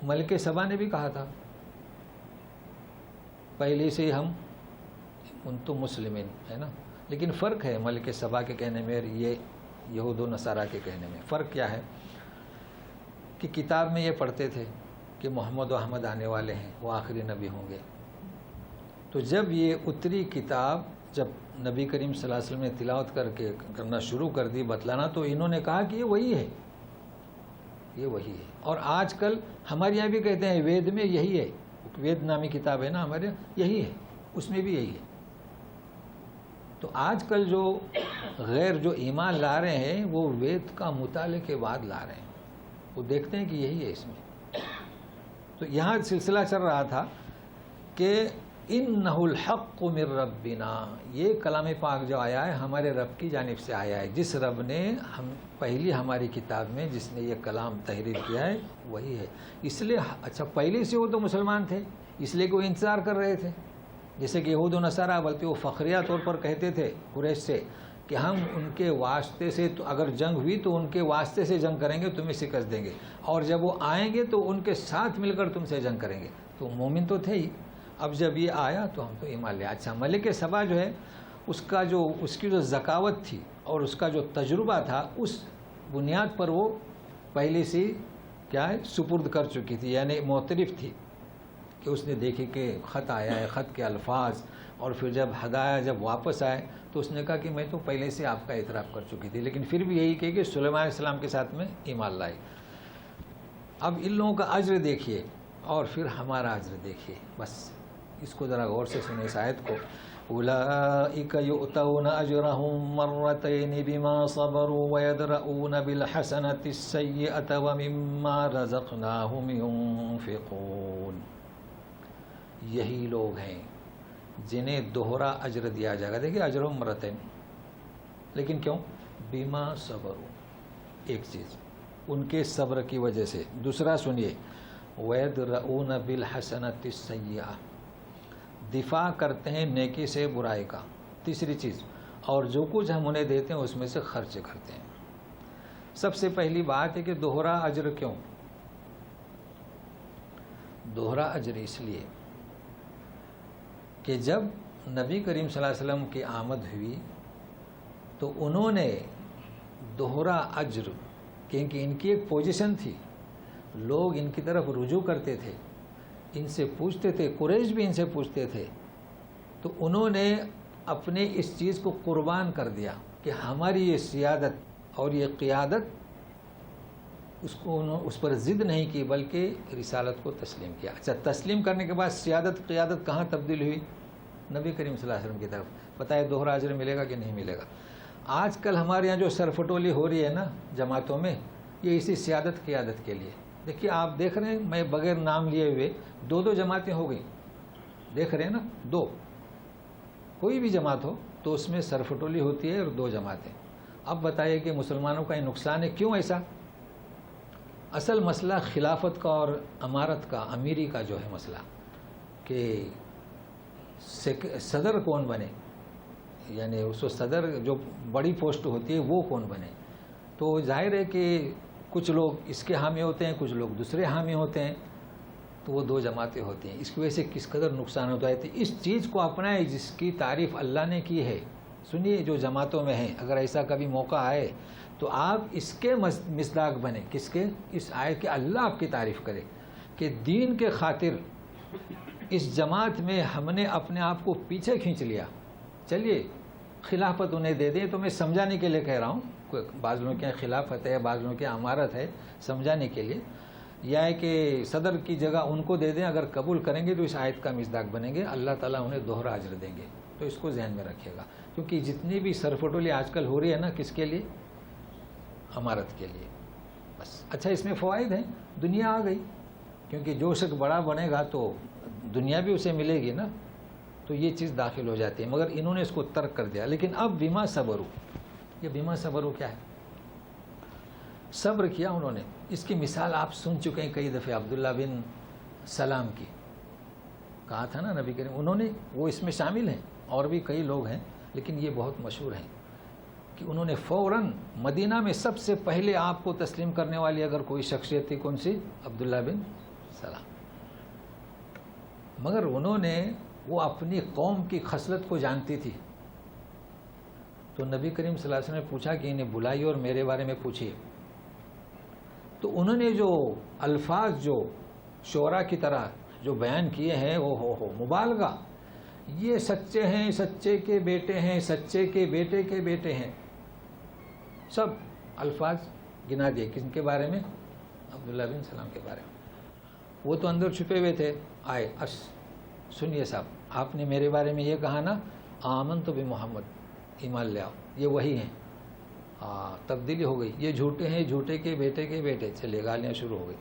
ملک سبا نے بھی کہا تھا پہلے سے ہم ان تو مسلمین ہے نا، لیکن فرق ہے ملک سبا کے کہنے میں اور یہ یہود و نصارہ کے کہنے میں۔ فرق کیا ہے کہ کتاب میں یہ پڑھتے تھے کہ محمد و احمد آنے والے ہیں، وہ آخری نبی ہوں گے، تو جب یہ اتری کتاب جب نبی کریم صلی اللہ علیہ وسلم نے تلاوت کرنا شروع کر دی، بتلانا، تو انہوں نے کہا کہ یہ وہی ہے، یہ وہی ہے۔ اور آج کل ہمارے یہاں بھی کہتے ہیں وید میں یہی ہے، وید نامی کتاب ہے نا ہمارے یہاں، یہی ہے، اس میں بھی یہی ہے۔ تو آج کل جو غیر جو ایمان لا رہے ہیں وہ وید کا مطالعے کے بعد لا رہے ہیں، وہ دیکھتے ہیں کہ یہی ہے اس میں۔ تو یہاں سلسلہ چل رہا تھا کہ انہ الحق من ربنا، یہ کلام پاک جو آیا ہے ہمارے رب کی جانب سے آیا ہے، جس رب نے پہلی ہماری کتاب میں جس نے یہ کلام تحریر کیا ہے وہی ہے۔ اس لیے اچھا پہلے سے وہ تو مسلمان تھے، اس لیے کہ وہ انتظار کر رہے تھے، جیسے کہ یہود و نصارہ، بلکہ وہ فخریہ طور پر کہتے تھے قریش سے کہ ہم ان کے واسطے سے تو اگر جنگ ہوئی تو ان کے واسطے سے جنگ کریں گے، تمہیں شکست دیں گے، اور جب وہ آئیں گے تو ان کے ساتھ مل کر تم سے جنگ کریں گے۔ تو مومن تو تھے ہی، اب جب یہ آیا تو ہم تو ایمان لے۔ اچھا، ملک سبا جو ہے اس کی جو ذکاوت تھی اور اس کا جو تجربہ تھا، اس بنیاد پر وہ پہلے سے کیا ہے سپرد کر چکی تھی، یعنی معترف تھی کہ اس نے دیکھی کہ خط آیا ہے، خط کے الفاظ، اور پھر جب ہدایہ جب واپس آئے تو اس نے کہا کہ میں تو پہلے سے آپ کا اعتراف کر چکی تھی، لیکن پھر بھی یہی کہ سلیمان علیہ السلام کے ساتھ میں ایمان لائے۔ اب ان لوگوں کا اجر دیکھیے اور پھر ہمارا اجر دیکھیے، بس اس کو ذرا غور سے سنیں اس آیت کو۔ اولئک یؤتون اجرهم مرتین بما صبروا ویدرؤون بالحسنۃ السیئۃ ومما رزقناہم ينفقون۔ یہی لوگ ہیں جنہیں دوہرا اجر دیا جائے گا۔ دیکھیے اجرهم مرتین، لیکن کیوں؟ بما صبروا، ایک چیز ان کے صبر کی وجہ سے۔ دوسرا سنیے، وَيَدْرَؤُونَ بِالْحَسَنَةِ السَّيِّئَةِ، دفاع کرتے ہیں نیکی سے برائی کا۔ تیسری چیز، اور جو کچھ ہم انہیں دیتے ہیں اس میں سے خرچ کرتے ہیں۔ سب سے پہلی بات ہے کہ دوہرا اجر کیوں؟ دوہرا اجر اس لیے کہ جب نبی کریم صلی اللہ علیہ وسلم کی آمد ہوئی تو انہوں نے دوہرا اجر، کیونکہ ان کی ایک پوزیشن تھی، لوگ ان کی طرف رجوع کرتے تھے، ان سے پوچھتے تھے، قریش بھی ان سے پوچھتے تھے، تو انہوں نے اپنے اس چیز کو قربان کر دیا کہ ہماری یہ سیادت اور یہ قیادت، اس پر ضد نہیں کی بلکہ رسالت کو تسلیم کیا۔ اچھا، تسلیم کرنے کے بعد سیادت قیادت کہاں تبدیل ہوئی؟ نبی کریم صلی اللہ علیہ وسلم کی طرف۔ بتائے دوہرا اجر ملے گا کہ نہیں ملے گا؟ آج کل ہمارے یہاں جو سرفٹولی ہو رہی ہے نا جماعتوں میں، یہ اسی سیادت قیادت کے لیے۔ دیکھیے آپ دیکھ رہے ہیں، میں بغیر نام لیے ہوئے دو جماعتیں ہو گئی، دیکھ رہے ہیں نا، دو، کوئی بھی جماعت ہو تو اس میں سرفٹولی ہوتی ہے اور دو جماعتیں۔ اب بتائیے کہ مسلمانوں کا یہ نقصان ہے، کیوں ایسا؟ اصل مسئلہ خلافت کا اور امارت کا، امیری کا جو ہے مسئلہ، کہ صدر کون بنے، یعنی اس کو صدر جو بڑی پوسٹ ہوتی ہے وہ کون بنے۔ تو ظاہر ہے کہ کچھ لوگ اس کے حامی ہوتے ہیں، کچھ لوگ دوسرے حامی ہوتے ہیں، تو وہ دو جماعتیں ہوتی ہیں۔ اس کی وجہ سے کس قدر نقصان ہوتا ہے۔ تو اس چیز کو اپنائیں جس کی تعریف اللہ نے کی ہے۔ سنیے، جو جماعتوں میں ہیں، اگر ایسا کبھی موقع آئے تو آپ اس کے مصداق بنیں۔ کس کے؟ اس آیت کے اللہ آپ کی تعریف کرے کہ دین کے خاطر اس جماعت میں ہم نے اپنے آپ کو پیچھے کھینچ لیا، چلیے خلافت انہیں دے دیں۔ تو میں سمجھانے کے لیے کہہ رہا ہوں، بعض لوگوں کے خلافت ہے، بعض لوگوں کے امارت ہے، سمجھانے کے لیے، یا ہے کہ صدر کی جگہ ان کو دے دیں۔ اگر قبول کریں گے تو اس آیت کا مصداق بنیں گے، اللہ تعالیٰ انہیں دوہرا اجر دیں گے۔ تو اس کو ذہن میں رکھیے گا، کیونکہ جتنی بھی سرفٹولی آج کل ہو رہی ہے نا، کس کے لیے؟ امارت کے لیے، بس۔ اچھا، اس میں فوائد ہیں، دنیا آ گئی، کیونکہ جو شخص بڑا بنے گا تو دنیا بھی اسے ملے گی نا، تو یہ چیز داخل ہو جاتی ہے، مگر انہوں نے اس کو ترک کر دیا۔ لیکن اب بما صبروا، یہ بما صبروا کیا ہے؟ صبر کیا انہوں نے۔ اس کی مثال آپ سن چکے ہیں کئی دفعہ، عبداللہ بن سلام کی، کہا تھا نا نبی کریم، انہوں نے، وہ اس میں شامل ہیں، اور بھی کئی لوگ ہیں، لیکن یہ بہت مشہور ہیں کہ انہوں نے فوراً مدینہ میں سب سے پہلے آپ کو تسلیم کرنے والی اگر کوئی شخصیت تھی، کون سی؟ عبداللہ بن سلام۔ مگر انہوں نے، وہ اپنی قوم کی خصلت کو جانتی تھی، تو نبی کریم صلی اللہ علیہ وسلم نے پوچھا کہ انہیں بلائیے اور میرے بارے میں پوچھیے۔ تو انہوں نے جو الفاظ جو شعراء کی طرح جو بیان کیے ہیں، ہو مبالغہ، یہ سچے ہیں، سچے کے بیٹے ہیں، سچے کے بیٹے کے بیٹے ہیں، سب الفاظ گنا دیے۔ کن کے بارے میں؟ عبداللہ بن سلام کے بارے میں۔ وہ تو اندر چھپے ہوئے تھے، آئے، سنیے صاحب، آپ نے میرے بارے میں یہ کہا نا، آمنت بمحمد، ایمان لے آؤ، یہ وہی ہیں۔ تبدیلی ہو گئی، یہ جھوٹے ہیں، جھوٹے کے بیٹے کے بیٹے، چلے گالیاں شروع ہو گئی۔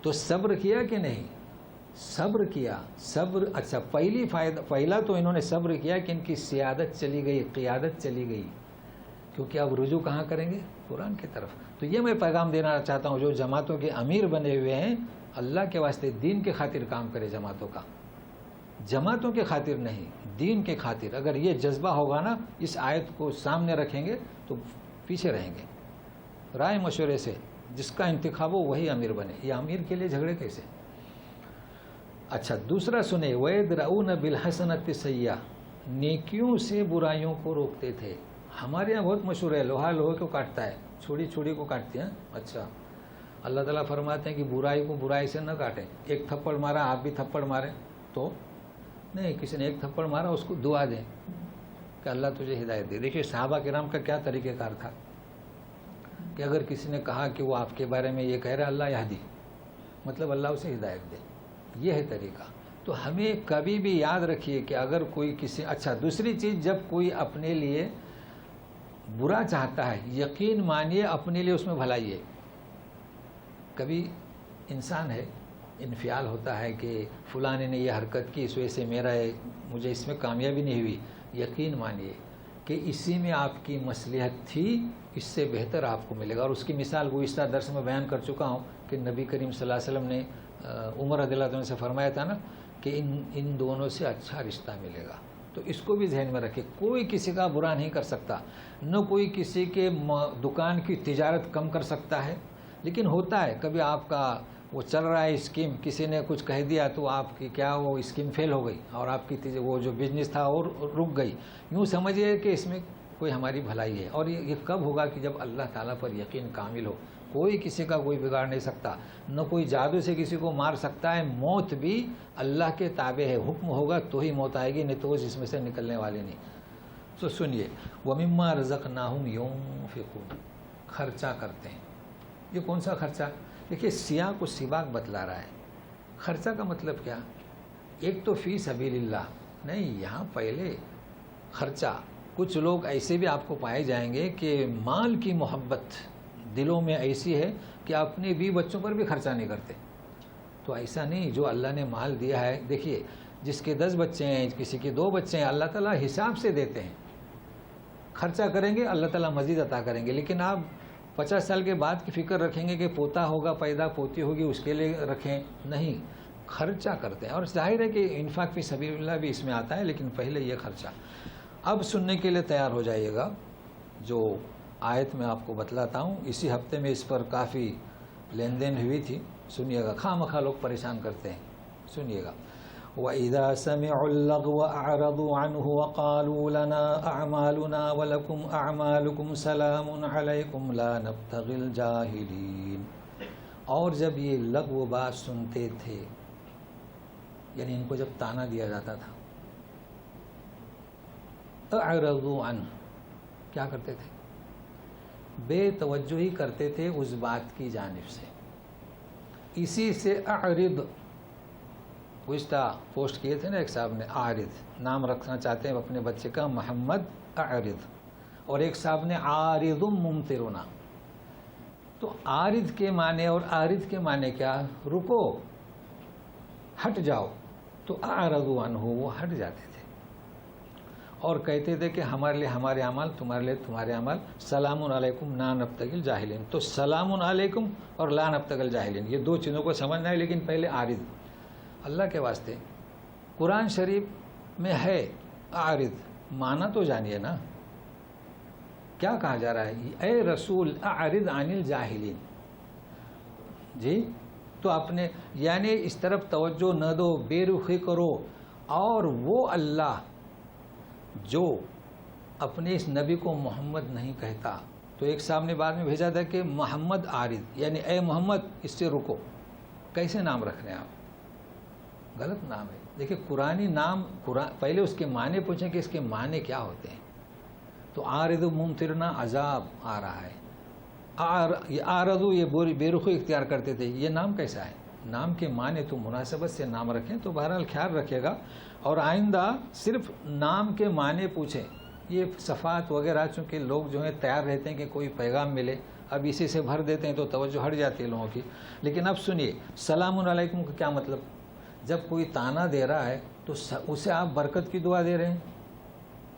تو صبر کیا کہ نہیں؟ صبر کیا، صبر۔ اچھا، پہلا تو انہوں نے صبر کیا کہ ان کی سیادت چلی گئی، قیادت چلی گئی، کیونکہ اب رجوع کہاں کریں گے؟ قرآن کی طرف۔ تو یہ میں پیغام دینا چاہتا ہوں، جو جماعتوں کے امیر بنے ہوئے ہیں، اللہ کے واسطے دین کے خاطر کام کرے جماعتوں کا، جماعتوں کے خاطر نہیں، دین کے خاطر اگر یہ جذبہ ہوگا نا، اس آیت کو سامنے رکھیں گے تو پیچھے رہیں گے. رائے مشورے سے جس کا انتخاب ہو وہی امیر بنے. یہ امیر کے لیے جھگڑے کیسے؟ اچھا دوسرا سنیں، وَيَدْرَؤُونَ بِالْحَسَنَةِ السَّيِّئَةَ، نیکیوں سے برائیوں کو روکتے تھے. ہمارے یہاں بہت مشہور ہے، لوہا لوہے کو کاٹتا ہے، چھڑی چھڑی کو کاٹتی ہے. اچھا اللہ تعالیٰ فرماتے ہیں کہ برائی کو برائی سے نہ کاٹیں. ایک تھپڑ مارا آپ بھی تھپڑ ماریں تو نہیں، کسی نے ایک تھپڑ مارا اس کو دعا دیں کہ اللہ تجھے ہدایت دے. دیکھیے صحابہ کرام کا کیا طریقہ کار تھا کہ اگر کسی نے کہا کہ وہ آپ کے بارے میں یہ کہہ رہا اللہ یہدی، مطلب اللہ اسے ہدایت دے. یہ ہے طریقہ. تو ہمیں کبھی بھی یاد رکھیے کہ اگر کوئی کسی اچھا دوسری چیز، جب کوئی اپنے لیے برا چاہتا ہے یقین مانیے اپنے لیے اس میں بھلائی ہے. کبھی انسان ہے انفعال ہوتا ہے کہ فلاں نے یہ حرکت کی اس وجہ سے مجھے اس میں کامیابی نہیں ہوئی. یقین مانیے کہ اسی میں آپ کی مصلحت تھی، اس سے بہتر آپ کو ملے گا. اور اس کی مثال گزشتہ درس میں بیان کر چکا ہوں کہ نبی کریم صلی اللہ علیہ وسلم نے عمر رضی اللہ عنہ سے فرمایا تھا نا کہ ان دونوں سے اچھا رشتہ ملے گا. تو اس کو بھی ذہن میں رکھے. کوئی کسی کا برا نہیں کر سکتا، نہ کوئی کسی کے دکان کی تجارت کم کر سکتا ہے. لیکن ہوتا ہے کبھی آپ کا وہ چل رہا ہے اسکیم، کسی نے کچھ کہہ دیا تو آپ کی کیا وہ اسکیم فیل ہو گئی اور آپ کی وہ جو بزنس تھا اور رک گئی. یوں سمجھیے کہ اس میں کوئی ہماری بھلائی ہے. اور یہ کب ہوگا کہ جب اللہ تعالیٰ پر یقین کامل ہو. کوئی کسی کا کوئی بگاڑ نہیں سکتا، نہ کوئی جادو سے کسی کو مار سکتا ہے. موت بھی اللہ کے تابع ہے، حکم ہوگا تو ہی موت آئے گی، نہیں تو اس میں سے نکلنے والی نہیں. تو سنیے، وَمِمَّا رَزَقْنَاهُمْ يُنْفِقُونَ، خرچہ کرتے ہیں. یہ کون سا خرچہ؟ دیکھیے سیاق و سباق بتلا رہا ہے. خرچہ کا مطلب کیا؟ ایک تو فی سبیل اللہ نہیں، یہاں پہلے خرچہ. کچھ لوگ ایسے بھی آپ کو پائے جائیں گے کہ مال کی محبت دلوں میں ایسی ہے کہ اپنے بھی بچوں پر بھی خرچہ نہیں کرتے. تو ایسا نہیں، جو اللہ نے مال دیا ہے، دیکھیے جس کے 10 بچے ہیں، کسی کے 2 بچے ہیں، اللہ تعالیٰ حساب سے دیتے ہیں. خرچہ کریں گے اللہ تعالیٰ مزید عطا کریں گے. لیکن آپ 50 سال کے بعد کی فکر رکھیں گے کہ پوتا ہوگا پیدا، پوتی ہوگی، اس کے لیے رکھیں، نہیں، خرچہ کرتے ہیں. اور ظاہر ہے کہ انفاق فی سبیل اللہ بھی اس میں آتا ہے، لیکن پہلے یہ خرچہ. اب سننے کے لیے تیار ہو جائیے گا. جو آیت میں آپ کو بتلاتا ہوں، اسی ہفتے میں اس پر کافی لین دین ہوئی تھی. سنیے گا، خواہ مخواہ لوگ پریشان کرتے ہیں. سنیے گا، وَإِذَا سَمِعُوا اللَّغْوَ أَعْرَضُوا عَنْهُ وَقَالُوا لَنَا أَعْمَالُنَا وَلَكُمْ أَعْمَالُكُمْ سَلَامٌ عَلَيْكُمْ لَا نَبْتَغِي الْجَاهِلِينَ. اور جب یہ لغو بات سنتے تھے، یعنی ان کو جب تانا دیا جاتا تھا، اعرضوا عنہ، کیا کرتے تھے؟ بے توجہی کرتے تھے اس بات کی جانب سے. اسی سے اعرض گزشتہ پوسٹ کیے تھے نا، ایک صاحب نے عارض نام رکھنا چاہتے ہیں اپنے بچے کا، محمد اعرض. اور ایک صاحب نے عارض ممطرنا. تو عارض کے معنی اور عارض کے معنی کیا؟ رکو، ہٹ جاؤ. تو اعرضوا عنہ، وہ ہٹ جاتے تھے اور کہتے تھے کہ ہمارے لیے ہمارے اعمال، تمہارے لیے تمہارے اعمال. سلام علیکم لا نبتغی الجاہلین. تو سلام علیکم اور لا نبتغی الجاہلین، یہ 2 چیزوں کو سمجھنا ہے. لیکن پہلے عارض. اللہ کے واسطے قرآن شریف میں ہے عارض، معنی تو جانیے نا. کیا کہا جا رہا ہے؟ اے رسول اعرض عن الجاہلین. جی، تو اپنے یعنی اس طرف توجہ نہ دو، بے رخی کرو. اور وہ اللہ جو اپنے اس نبی کو محمد نہیں کہتا، تو ایک صاحب نے بعد میں بھیجا تھا کہ محمد عارض، یعنی اے محمد اس سے رکو. کیسے نام رکھ رہے ہیں آپ؟ غلط نام ہے. دیکھیں قرآنی نام، پہلے اس کے معنی پوچھیں کہ اس کے معنی کیا ہوتے ہیں. تو عارض ممطرنا، عذاب آ رہا ہے. عارضو، یہ بے رخی اختیار کرتے تھے. یہ نام کیسا ہے؟ نام کے معنی تو مناسبت سے نام رکھیں. تو بہرحال خیال رکھے گا. اور آئندہ صرف نام کے معنی پوچھیں. یہ صفات وغیرہ چونکہ لوگ جو ہیں تیار رہتے ہیں کہ کوئی پیغام ملے، اب اسی سے بھر دیتے ہیں تو توجہ ہٹ جاتی ہے لوگوں کی. لیکن اب سنیے، سلام علیکم کا کیا مطلب؟ جب کوئی تانا دے رہا ہے تو اسے آپ برکت کی دعا دے رہے ہیں.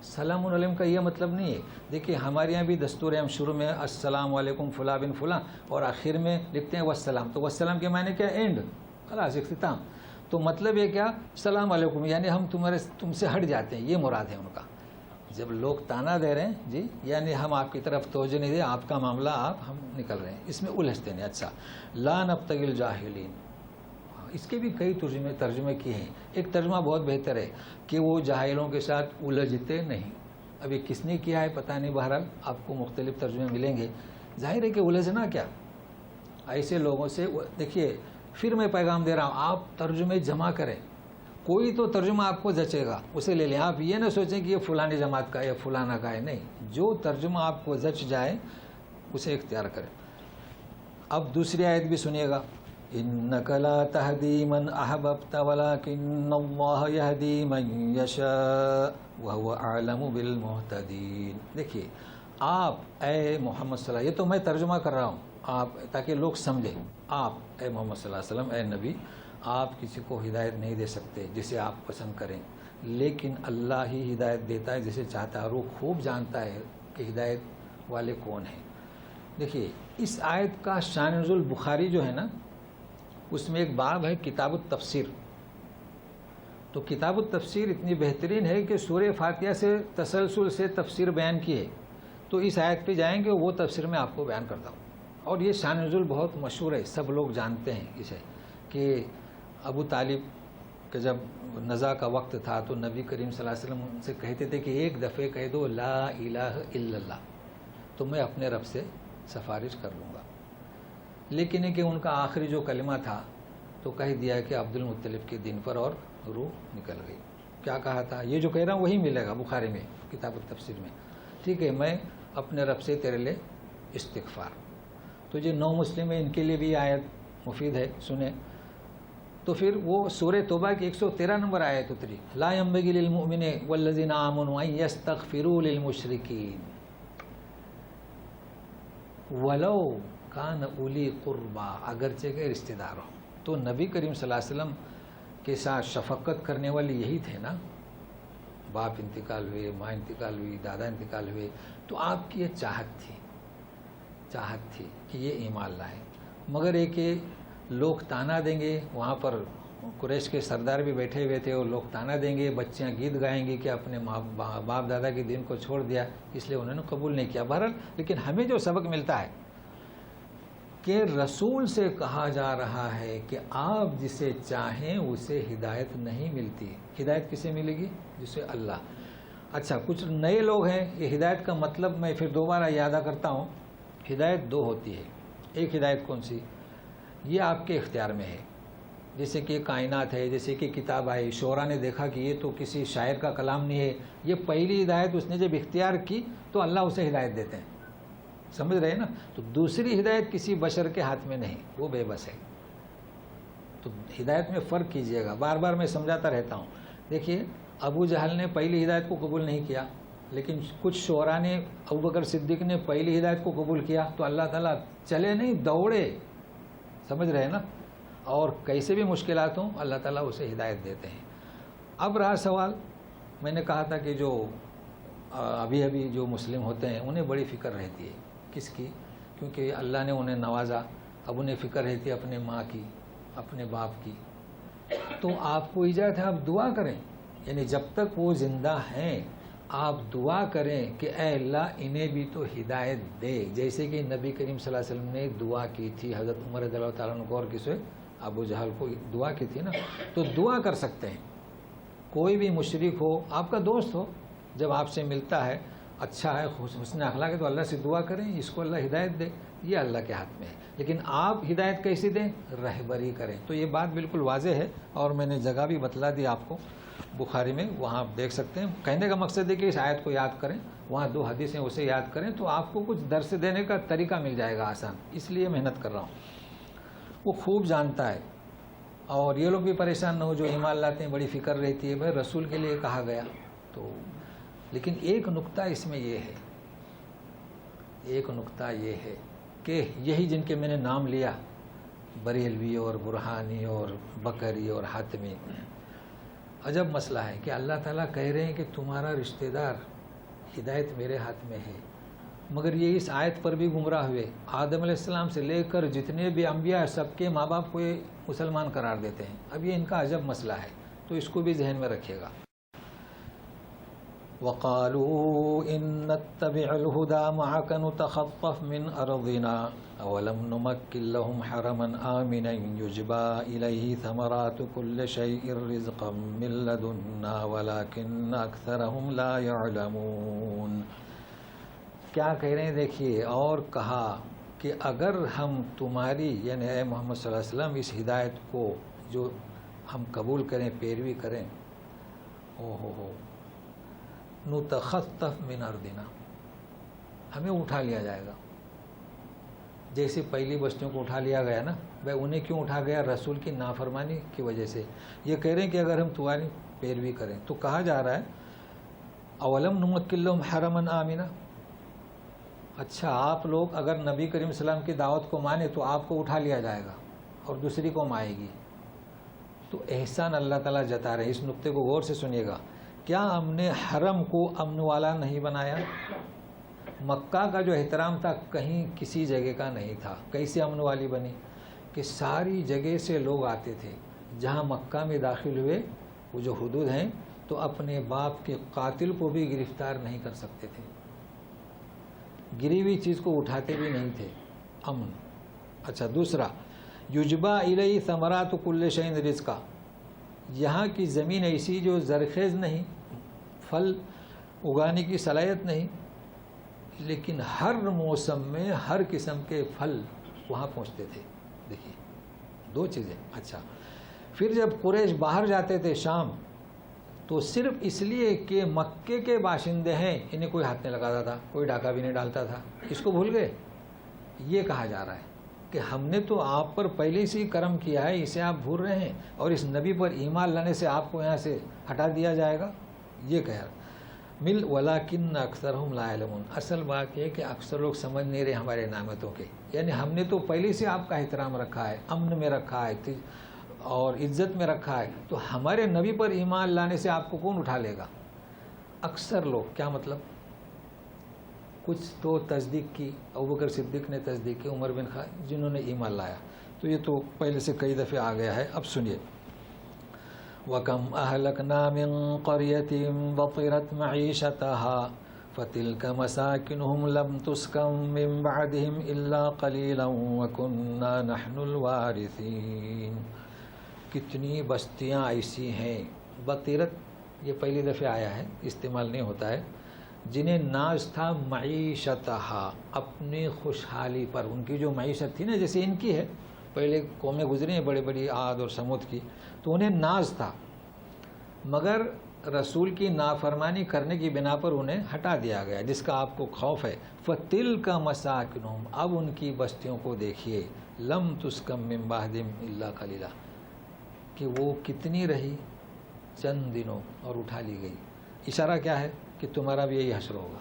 سلام علیکم کا یہ مطلب نہیں ہے. دیکھیے ہمارے یہاں بھی دستور ہے، ہم شروع میں السلام علیکم فلاں بن فلاں اور آخر میں لکھتے ہیں والسلام. تو والسلام کے معنی کیا؟ اینڈ، خلاص، اختتام. تو مطلب یہ کیا، السلام علیکم، یعنی ہم تم سے ہٹ جاتے ہیں، یہ مراد ہے ان کا۔ جب لوگ تانا دے رہے ہیں جی، یعنی ہم آپ کی طرف توجہ نہیں دیں، آپ کا معاملہ ہم نکل رہے ہیں، اس میں الجھتے نہیں۔ اچھا، لا نبتغی الجاہلین، اس کے بھی کئی ترجمے کیے ہیں۔ ایک ترجمہ بہت بہتر ہے کہ وہ جاہلوں کے ساتھ الجھتے نہیں۔ ابھی کس نے کیا ہے پتہ نہیں، بہرحال آپ کو مختلف ترجمے ملیں گے۔ ظاہر ہے کہ الجھنا کیا، ایسے لوگوں سے دیکھیے، پھر میں پیغام دے رہا ہوں، آپ ترجمے جمع کریں، کوئی تو ترجمہ آپ کو جچے گا اسے لے لیں۔ آپ یہ نہ سوچیں کہ یہ فلانی جماعت کا ہے یا فلانا کا ہے، نہیں، جو ترجمہ آپ کو جچ جائے اسے اختیار کریں۔ اب دوسری آیت بھی سنیے گا، اِنَّكَ لَا تَهْدِي مَنْ أَحْبَبْتَ وَلَكِنَّ اللَّهَ يَهْدِي مَنْ يَشَاءُ وَهُوَ أَعْلَمُ بِالْمُهْتَدِينَ۔ دیکھیے آپ اے محمد صلی اللہ علیہ وسلم، یہ تو میں ترجمہ کر رہا ہوں آپ تاکہ لوگ سمجھیں، آپ اے محمد صلی اللہ علیہ وسلم، اے نبی، آپ کسی کو ہدایت نہیں دے سکتے جسے آپ پسند کریں، لیکن اللہ ہی ہدایت دیتا ہے جسے چاہتا ہے، اور وہ خوب جانتا ہے کہ ہدایت والے کون ہیں۔ دیکھیے اس آیت کا شان نزول بخاری جو ہے نا، اس میں ایک باب ہے کتاب التفسیر۔ تو کتاب التفسیر اتنی بہترین ہے کہ سورہ فاتحہ سے تسلسل سے تفسیر بیان کی ہے، تو اس آیت پہ جائیں گے وہ تفسیر میں آپ کو بیان کرتا ہوں۔ اور یہ شان نزول بہت مشہور ہے، سب لوگ جانتے ہیں اسے، کہ ابو طالب کہ جب نزا کا وقت تھا تو نبی کریم صلی اللہ علیہ وسلم ان سے کہتے تھے کہ ایک دفعہ کہہ دو لا الہ الا اللہ تو میں اپنے رب سے سفارش کر لوں گا، لیکن کہ ان کا آخری جو کلمہ تھا تو کہہ دیا کہ عبد المطلب کے دین پر، اور روح نکل گئی۔ کیا کہا تھا، یہ جو کہہ رہا ہوں وہی ملے گا بخاری میں کتاب التفسیر میں، ٹھیک ہے، میں اپنے رب سے تیرے لئے استغفار۔ تو جو نو مسلم ہیں ان کے لیے بھی آیت مفید ہے، سنیں۔ تو پھر وہ سورہ توبہ کی 113 نمبر آیت اتری، لا ينبغي للمؤمن والذین آمنوا ان يستغفروا للمشرکین ولو کان اولی قربا، اگرچہ کہ رشتہ دار ہو۔ تو نبی کریم صلی اللہ علیہ وسلم کے ساتھ شفقت کرنے والے یہی تھے نا، باپ انتقال ہوئے، ماں انتقال ہوئی، دادا انتقال ہوئے، تو آپ کی یہ چاہت تھی کہ یہ ایمان لائے، مگر ایک کہ لوگ تانا دیں گے، وہاں پر قریش کے سردار بھی بیٹھے ہوئے تھے، اور لوگ تانا دیں گے، بچیاں گیت گائیں گی کہ اپنے باپ دادا کے دین کو چھوڑ دیا، اس لیے انہوں نے قبول نہیں کیا۔ بہرحال لیکن ہمیں جو سبق ملتا ہے کہ رسول سے کہا جا رہا ہے کہ آپ جسے چاہیں اسے ہدایت نہیں ملتی۔ ہدایت کسے ملے گی؟ جسے اللہ۔ اچھا، کچھ نئے لوگ ہیں، یہ ہدایت کا مطلب میں پھر دوبارہ یادہ کرتا ہوں، ہدایت دو ہوتی ہے۔ ایک ہدایت کون سی؟ یہ آپ کے اختیار میں ہے، جیسے کہ کائنات ہے، جیسے کہ کتاب آئی، شعراء نے دیکھا کہ یہ تو کسی شاعر کا کلام نہیں ہے، یہ پہلی ہدایت اس نے جب اختیار کی تو اللہ اسے ہدایت دیتے ہیں، سمجھ رہے ہیں نا؟ تو دوسری ہدایت کسی بشر کے ہاتھ میں نہیں، وہ بے بس ہے۔ تو ہدایت میں فرق کیجئے گا، بار بار میں سمجھاتا رہتا ہوں۔ دیکھیے ابو جہل نے پہلی ہدایت کو قبول نہیں کیا، لیکن کچھ شعراء نے، ابوبکر صدیق نے پہلی ہدایت کو قبول کیا، تو اللہ تعالیٰ چلے نہیں، دوڑے، سمجھ رہے ہیں نا؟ اور کیسے بھی مشکلات ہوں اللہ تعالیٰ اسے ہدایت دیتے ہیں۔ اب رہا سوال، میں نے کہا تھا کہ جو ابھی جو مسلم ہوتے ہیں انہیں بڑی فکر رہتی ہے، کس کی؟ کیونکہ اللہ نے انہیں نوازا، اب انہیں فکر رہتی ہے اپنے ماں کی، اپنے باپ کی۔ تو آپ کو اجازت ہے آپ دعا کریں، یعنی جب تک وہ زندہ ہیں آپ دعا کریں کہ اے اللہ انہیں بھی تو ہدایت دے، جیسے کہ نبی کریم صلی اللہ علیہ وسلم نے دعا کی تھی حضرت عمر رضی اللہ تعالیٰ عنہ کو، اور کسے؟ ابو جہل کو دعا کی تھی نا۔ تو دعا کر سکتے ہیں، کوئی بھی مشرک ہو، آپ کا دوست ہو، جب آپ سے ملتا ہے، اچھا ہے، حسن اخلاق ہے، تو اللہ سے دعا کریں اس کو اللہ ہدایت دے، یہ اللہ کے ہاتھ میں ہے۔ لیکن آپ ہدایت کیسے دیں؟ رہبری کریں۔ تو یہ بات بالکل واضح ہے، اور میں نے جگہ بھی بتلا دی آپ کو بخاری میں، وہاں آپ دیکھ سکتے ہیں۔ کہنے کا مقصد ہے کہ اس آیت کو یاد کریں، وہاں 2 حدیثیں اسے یاد کریں تو آپ کو کچھ درس دینے کا طریقہ مل جائے گا آسان، اس لیے محنت کر رہا ہوں۔ وہ خوب جانتا ہے، اور یہ لوگ بھی پریشان نہ ہو جو ایمان لاتے ہیں، بڑی فکر رہتی ہے، بھائی رسول کے لیے کہا گیا تو۔ لیکن ایک نقطہ اس میں یہ ہے، کہ یہی جن کے میں نے نام لیا، بریلوی اور برہانی اور بکری اور حاتمی، عجب مسئلہ ہے کہ اللہ تعالیٰ کہہ رہے ہیں کہ تمہارا رشتہ دار، ہدایت میرے ہاتھ میں ہے، مگر یہ اس آیت پر بھی گمراہ ہوئے۔ آدم علیہ السلام سے لے کر جتنے بھی انبیاء، سب کے ماں باپ کو یہ مسلمان قرار دیتے ہیں. اب یہ ان کا عجب مسئلہ ہے، تو اس کو بھی ذہن میں رکھیے گا. وَقَالُوا إِن نَّتَّبِعِ الْهُدَىٰ مَعَكَ نُتَخَطَّفْ مِنْ أَرْضِنَا أَوَلَمْ نُمَكِّن لَّهُمْ حَرَمًا آمِنًا يُجْبَىٰ إِلَيْهِ ثَمَرَاتُ كُلِّ شَيْءٍ رِّزْقًا مِّن لَّدُنَّا وَلَٰكِنَّ أَكْثَرَهُمْ لَا يَعْلَمُونَ. کیا کہہ رہے ہیں دیکھیے، اور کہا کہ اگر ہم تمہاری یعنی اے محمد صلی اللہ علیہ وسلم اس ہدایت کو جو ہم قبول کریں، پیروی کریں، نتخطف من ارضنا، ہمیں اٹھا لیا جائے گا. جیسے پہلی بستیوں کو اٹھا لیا گیا نا، بھائی انہیں کیوں اٹھا گیا؟ رسول کی نافرمانی کی وجہ سے. یہ کہہ رہے ہیں کہ اگر ہم تمہاری پیروی کریں تو کہا جا رہا ہے اولم نمکن لہم حرما آمنا، اچھا آپ لوگ اگر نبی کریم صلی اللہ علیہ وسلم کی دعوت کو مانے تو آپ کو اٹھا لیا جائے گا اور دوسری قوم آئے گی. تو احسان اللہ تعالیٰ جتا رہے. اس نقطے کو غور سے سنیے گا. کیا ہم نے حرم کو امن والا نہیں بنایا؟ مکہ کا جو احترام تھا کہیں کسی جگہ کا نہیں تھا. کیسے امن والی بنی؟ کہ ساری جگہ سے لوگ آتے تھے. جہاں مکہ میں داخل ہوئے وہ جو حدود ہیں تو اپنے باپ کے قاتل کو بھی گرفتار نہیں کر سکتے تھے. گری ہوئی چیز کو اٹھاتے بھی نہیں تھے. امن. اچھا دوسرا، یجبا الیہ ثمرات کل شیء رزقا، یہاں کی زمین ایسی جو زرخیز نہیں، پھل اگانے کی صلاحیت نہیں، لیکن ہر موسم میں ہر قسم کے پھل وہاں پہنچتے تھے. دیکھیے دو چیزیں. اچھا پھر جب قریش باہر جاتے تھے شام، تو صرف اس لیے کہ مکے کے باشندے ہیں انہیں کوئی ہاتھ نہیں لگاتا تھا، کوئی ڈاکہ بھی نہیں ڈالتا تھا. اس کو بھول گئے؟ یہ کہا جا رہا ہے کہ ہم نے تو آپ پر پہلے سے ہی کرم کیا ہے، اسے آپ بھول رہے ہیں، اور اس نبی پر ایمان لانے سے آپ کو یہاں سے ہٹا دیا جائے گا. یہ کہہ رہا مل ولیکن اکثرہم لا علمون. اصل بات یہ ہے کہ اکثر لوگ سمجھ نہیں رہے ہمارے نعمتوں کے. یعنی ہم نے تو پہلے سے آپ کا احترام رکھا ہے، امن میں رکھا ہے اور عزت میں رکھا ہے، تو ہمارے نبی پر ایمان لانے سے آپ کو کون اٹھا لے گا؟ اکثر لوگ. کیا مطلب؟ کچھ تو تصدیق کی، ابوبکر صدیق نے تصدیق کی، عمر بن خطاب جنہوں نے ایمان لایا. تو یہ تو پہلے سے کئی دفعے آ گیا ہے. اب سنیے، وَكَمْ أَهْلَكْنَا مِنْ قَرْيَةٍ بَطِرَتْ مَعِيشَتَهَا فَتِلْكَ مَسَاكِنُهُمْ لَمْ تُسْكَنْ مِنْ بَعْدِهِمْ إِلَّا قَلِيلًا وَكُنَّا نَحْنُ الْوَارِثِينَ. کتنی بستیاں ایسی ہیں، بطیرت یہ پہلی دفعہ آیا ہے، استعمال نہیں ہوتا ہے، جنہیں ناز تھا معیشتہا، اپنی خوشحالی پر. ان کی جو معیشت تھی نا جیسے ان کی ہے، پہلے قومیں گزری ہیں بڑی بڑی عاد اور سمود کی، تو انہیں ناز تھا، مگر رسول کی نافرمانی کرنے کی بنا پر انہیں ہٹا دیا گیا، جس کا آپ کو خوف ہے. فَتِلْكَ مَسَاكِنُهُمْ، اب ان کی بستیوں کو دیکھیے، لَمْ تُسْكَن مِّن بَعْدِهِمْ إِلَّا قَلِيلًا، کہ وہ کتنی رہی، چند دنوں، اور اٹھا لی گئی. اشارہ کیا ہے؟ کہ تمہارا بھی یہی حشر ہوگا.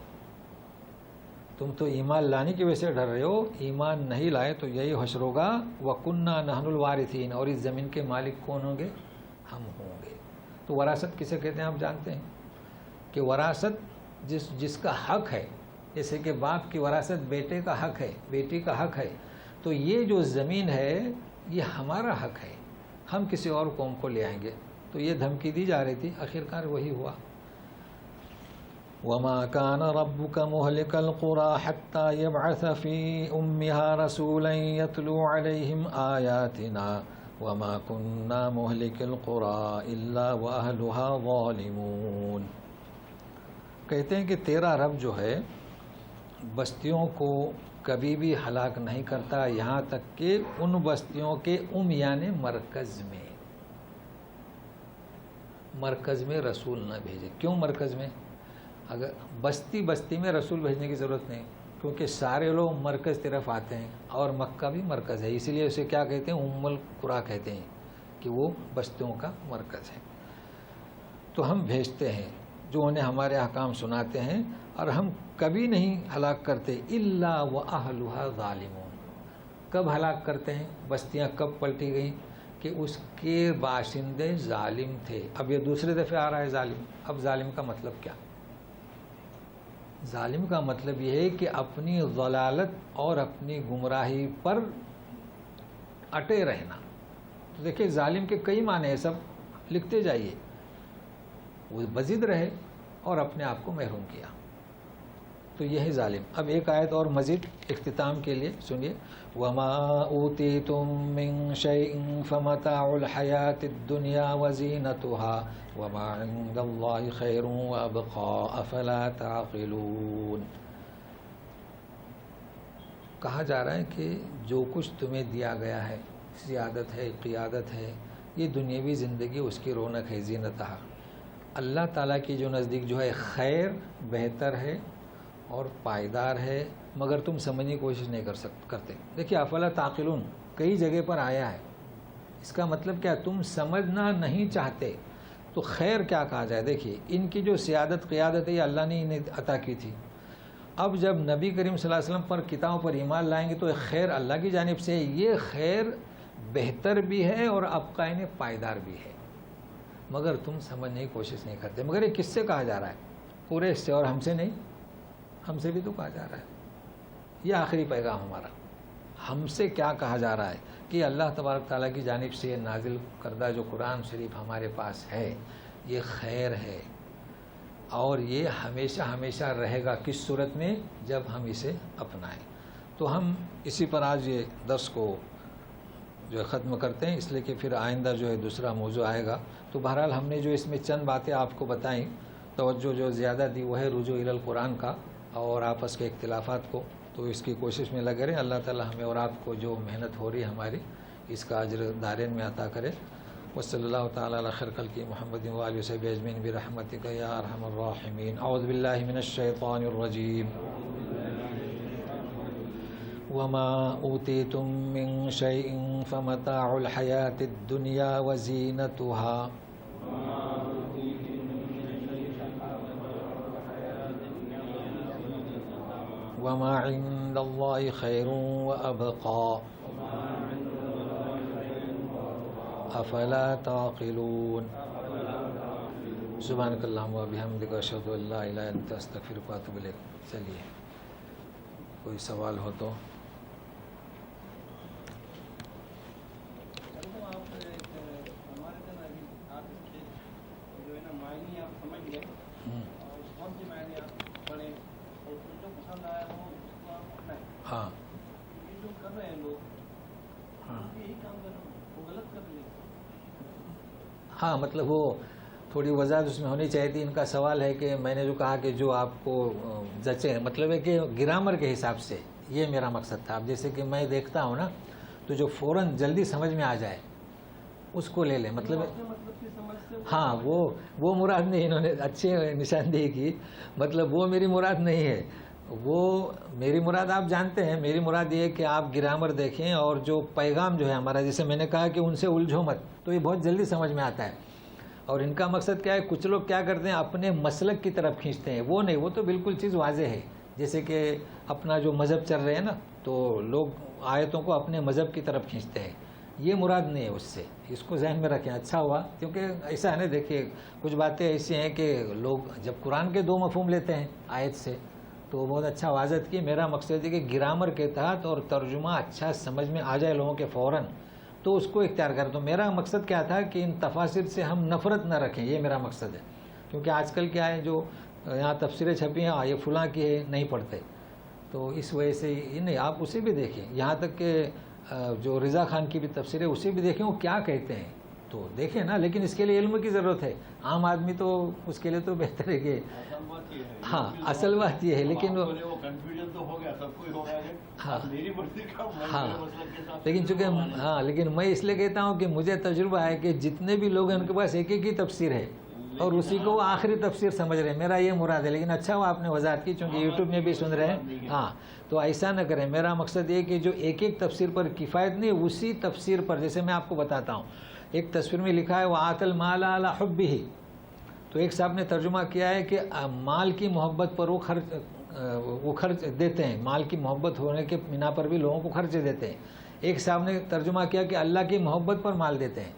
تم تو ایمان لانے کی وجہ سے ڈر رہے ہو، ایمان نہیں لائے تو یہی حشر ہوگا. وَكُنَّا نَحْنُ الْوَارِثِينَ، اور اس زمین کے مالک کون ہوں گے؟ ہم ہوں گے. تو وراثت کسے کہتے ہیں آپ جانتے ہیں؟ کہ وراثت جس کا حق ہے، جیسے کہ باپ کی وراثت بیٹے کا حق ہے، بیٹی کا حق ہے، تو یہ جو زمین ہے یہ ہمارا حق ہے، ہم کسی اور قوم کو لے آئیں گے. تو یہ دھمکی دی جا رہی تھی، آخرکار وہی ہوا. وَمَا كَانَ رَبُّكَ مُهْلِكَ الْقُرَىٰ حَتَّىٰ يَبْعَثَ فِي أُمِّهَا رَسُولًا يَتْلُو عَلَيْهِمْ آيَاتِنَا وَمَا كُنَّا مُهْلِكِ الْقُرَىٰ إِلَّا وَأَهْلُهَا ظَالِمُونَ. کہتے ہیں کہ تیرا رب جو ہے بستیوں کو کبھی بھی ہلاک نہیں کرتا، یہاں تک کہ ان بستیوں کے یعنی مرکز میں رسول نہ بھیجے. کیوں مرکز میں؟ اگر بستی میں رسول بھیجنے کی ضرورت نہیں، کیونکہ سارے لوگ مرکز طرف آتے ہیں، اور مکہ بھی مرکز ہے، اسی لیے اسے کیا کہتے ہیں؟ ام القریٰ کہتے ہیں، کہ وہ بستیوں کا مرکز ہے. تو ہم بھیجتے ہیں جو انہیں ہمارے احکام سناتے ہیں، اور ہم کبھی نہیں ہلاک کرتے. الا واہلها ظالمون. کب ہلاک کرتے ہیں؟ بستیاں کب پلٹی گئیں؟ کہ اس کے باشندے ظالم تھے. اب یہ دوسرے دفعہ آ رہا ہے ظالم. اب ظالم کا مطلب کیا؟ ظالم کا مطلب یہ ہے کہ اپنی ضلالت اور اپنی گمراہی پر اٹے رہنا. تو دیکھیں ظالم کے کئی معنی ہیں، سب لکھتے جائیے. وہ بزد رہے اور اپنے آپ کو محروم کیا، تو یہ ہے ظالم. اب ایک آیت اور مزید اختتام کے لیے سنیے. وَمَا أُوتِيتُم مِّن شَيْءٍ فَمَتَاعُ الْحَيَاةِ الدُّنْيَا وَزِينَتُهَا وَمَا عِندَ اللَّهِ خَيْرٌ وَأَبْقَىٰ أَفَلَا تَعْقِلُونَ. کہا جا رہا ہے کہ جو کچھ تمہیں دیا گیا ہے، سیادت ہے، قیادت ہے، یہ دنیاوی زندگی اس کی رونق ہے، زینتہا. اللہ تعالیٰ کی جو نزدیک جو ہے خیر بہتر ہے اور پائیدار ہے، مگر تم سمجھنے کی کوشش نہیں کرتے. دیکھیے افلا تعقلون کئی جگہ پر آیا ہے. اس کا مطلب کیا؟ تم سمجھنا نہیں چاہتے. تو خیر کیا کہا جائے؟ دیکھیے ان کی جو سیادت قیادت ہے یہ اللہ نے انہیں عطا کی تھی. اب جب نبی کریم صلی اللہ علیہ وسلم پر کتابوں پر ایمان لائیں گے تو خیر اللہ کی جانب سے ہے. یہ خیر بہتر بھی ہے اور ابقائے نے پائیدار بھی ہے، مگر تم سمجھنے کی کوشش نہیں کرتے. مگر یہ کس سے کہا جا رہا ہے؟ قریش سے، اور ہم سے نہیں. ہم سے بھی تو کہا جا رہا ہے. یہ آخری پیغام ہمارا. ہم سے کیا کہا جا رہا ہے کہ اللہ تبارک تعالیٰ کی جانب سے نازل کردہ جو قرآن شریف ہمارے پاس ہے یہ خیر ہے، اور یہ ہمیشہ ہمیشہ رہے گا. کس صورت میں؟ جب ہم اسے اپنائیں. تو ہم اسی پر آج یہ درس کو جو ہے ختم کرتے ہیں، اس لیے کہ پھر آئندہ جو ہے دوسرا موضوع آئے گا. تو بہرحال ہم نے جو اس میں چند باتیں آپ کو بتائیں، توجہ جو زیادہ دی وہ ہے رجوع الی القرآن کا اور آپس کے اختلافات کو. تو اس کی کوشش میں لگے رہیں. اللہ تعالی ہمیں اور آپ کو جو محنت ہو رہی ہے ہماری اس کا اجر دارین میں عطا کرے. وصلی اللہ تعالی علی خیر خلق محمد و آلہ وصحبہ اجمعین برحمتک یا ارحم الراحمین. اعوذ باللہ من الشیطان الرجیم. وما اوتیتم من شیء فمتاع الحیاة الدنیا وزینتها وما عند اللہ خیر وابقا افلا تعقلون. سبحانک اللہم و بحمدک اشہد ان لا الہ الا انت استغفرک و اتوب الیک. چلیے کوئی سوال ہو تو. ہاں ہاں مطلب وہ تھوڑی وضاحت اس میں ہونی چاہیے تھی. ان کا سوال ہے کہ میں نے جو کہا کہ جو آپ کو جچے، مطلب ہے کہ گرامر کے حساب سے یہ میرا مقصد تھا. اب جیسے کہ میں دیکھتا ہوں نا تو جو فوراً جلدی سمجھ میں آ جائے اس کو لے لیں. مطلب ہاں وہ مراد نہیں. انہوں نے اچھے نشاندہی کی. مطلب وہ میری مراد نہیں ہے. وہ میری مراد آپ جانتے ہیں. میری مراد یہ ہے کہ آپ گرامر دیکھیں اور جو پیغام جو ہے ہمارا، جیسے میں نے کہا کہ ان سے الجھو مت، تو یہ بہت جلدی سمجھ میں آتا ہے. اور ان کا مقصد کیا ہے؟ کچھ لوگ کیا کرتے ہیں اپنے مسلک کی طرف کھینچتے ہیں. وہ نہیں، وہ تو بالکل چیز واضح ہے. جیسے کہ اپنا جو مذہب چل رہے ہیں نا تو لوگ آیتوں کو اپنے مذہب کی طرف کھینچتے ہیں. یہ مراد نہیں ہے اس سے. اس کو ذہن میں رکھیں. اچھا ہوا، کیونکہ ایسا ہے نا، دیکھیے کچھ باتیں ایسی ہیں کہ لوگ جب قرآن کے دو مفہوم لیتے ہیں آیت سے تو بہت اچھا واضح کی. میرا مقصد ہے کہ گرامر کے تحت اور ترجمہ اچھا سمجھ میں آ جائے لوگوں کے فوراً، تو اس کو اختیار کریں. تو میرا مقصد کیا تھا کہ ان تفاسیر سے ہم نفرت نہ رکھیں. یہ میرا مقصد ہے. کیونکہ آج کل کیا ہے، جو یہاں تفسیریں چھپی ہیں یہ فلاں کی ہے، نہیں پڑھتے. تو اس وجہ سے یہ نہیں، آپ اسے بھی دیکھیں. یہاں تک کہ جو رضا خان کی بھی تفسیر ہے اسے بھی دیکھیں وہ کیا کہتے ہیں، تو دیکھیں نا. لیکن اس کے لیے علم کی ضرورت ہے. عام آدمی تو اس کے لیے تو بہتر ہے کہ ہاں اصل بات یہ ہے. لیکن ہاں لیکن چونکہ لیکن میں اس لیے کہتا ہوں کہ مجھے تجربہ ہے کہ جتنے بھی لوگ ہیں ان کے پاس ایک ایک ہی تفسیر ہے اور اسی کو وہ آخری تفسیر سمجھ رہے ہیں. میرا یہ مراد ہے. لیکن اچھا ہوا آپ نے وضاحت کی، چونکہ یوٹیوب میں بھی سن رہے ہیں. ہاں تو ایسا نہ کریں. میرا مقصد یہ کہ جو ایک ایک تفسیر پر کفایت نہیں، اسی تفسیر پر، جیسے میں آپ کو بتاتا ہوں، ایک تصویر میں لکھا ہے وَآتَ الْمَالَ عَلَى حُبِّهِ، تو ایک صاحب نے ترجمہ کیا ہے کہ مال کی محبت پر وہ خرچ دیتے ہیں. مال کی محبت ہونے کے بنا پر بھی لوگوں کو خرچے دیتے ہیں. ایک صاحب نے ترجمہ کیا کہ اللہ کی محبت پر مال دیتے ہیں.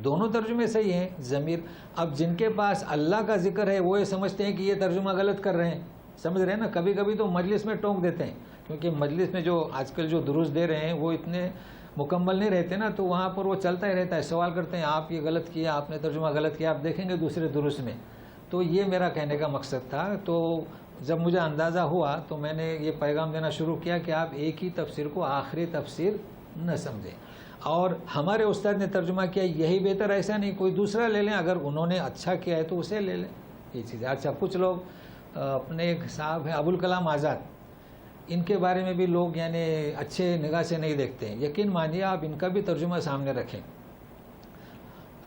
دونوں ترجمے صحیح ہیں. ضمیر اب جن کے پاس اللہ کا ذکر ہے وہ یہ سمجھتے ہیں کہ یہ ترجمہ غلط کر رہے ہیں. سمجھ رہے ہیں نا. کبھی کبھی تو مجلس میں ٹونک دیتے ہیں، کیونکہ مجلس میں جو آج کل جو دروس دے رہے ہیں وہ اتنے مکمل نہیں رہتے نا تو وہاں پر وہ چلتا ہی رہتا ہے، سوال کرتے ہیں آپ یہ غلط کیا، آپ نے ترجمہ غلط کیا، آپ دیکھیں گے دوسرے دروس میں. تو یہ میرا کہنے کا مقصد تھا. تو جب مجھے اندازہ ہوا تو میں نے یہ پیغام دینا شروع کیا کہ آپ ایک ہی تفسیر کو آخری تفسیر نہ سمجھیں. اور ہمارے استاد نے ترجمہ کیا یہی بہتر، ایسا نہیں کوئی دوسرا لے لیں، اگر انہوں نے اچھا کیا ہے تو اسے لے لیں. یہ چیز ہے. اچھا کچھ لوگ اپنے ایک صاحب ہیں ابوالکلام آزاد، ان کے بارے میں بھی لوگ یعنی اچھے نگاہ سے نہیں دیکھتے ہیں. یقین مانیے آپ ان کا بھی ترجمہ سامنے رکھیں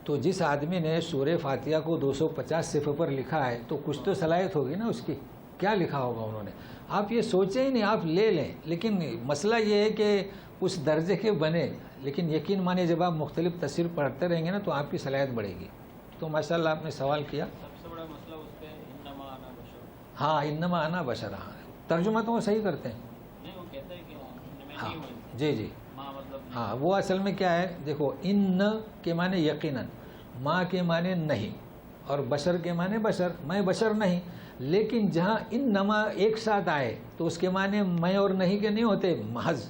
تو جس آدمی نے سورہ فاتحہ کو 250 صفحے پر لکھا ہے تو کچھ تو صلاحیت ہوگی نا اس کی. کیا لکھا ہوگا انہوں نے؟ آپ یہ سوچیں ہی نہیں، آپ لے لیں. لیکن مسئلہ یہ ہے کہ اس درجے کے بنے، لیکن یقین مانیے جب آپ مختلف تفسیر پڑھتے رہیں گے نا تو آپ کی صلاحیت بڑھے گی. تو ماشاءاللہ آپ نے سوال کیا. سب سے بڑا مسئلہ اس پہ انما انا بشر. ہاں انما انا بشر، ترجمہ تو وہ صحیح کرتے ہیں. نہیں وہ کہتا ہے کہ ہاں جی جی ماں مطلب ہاں، وہ اصل میں کیا ہے دیکھو، ان کے معنی یقیناً، ماں کے معنی نہیں، اور بشر کے معنی بشر، میں بشر نہیں. لیکن جہاں ان نما ایک ساتھ آئے تو اس کے معنی میں اور نہیں کے نہیں ہوتے، محض.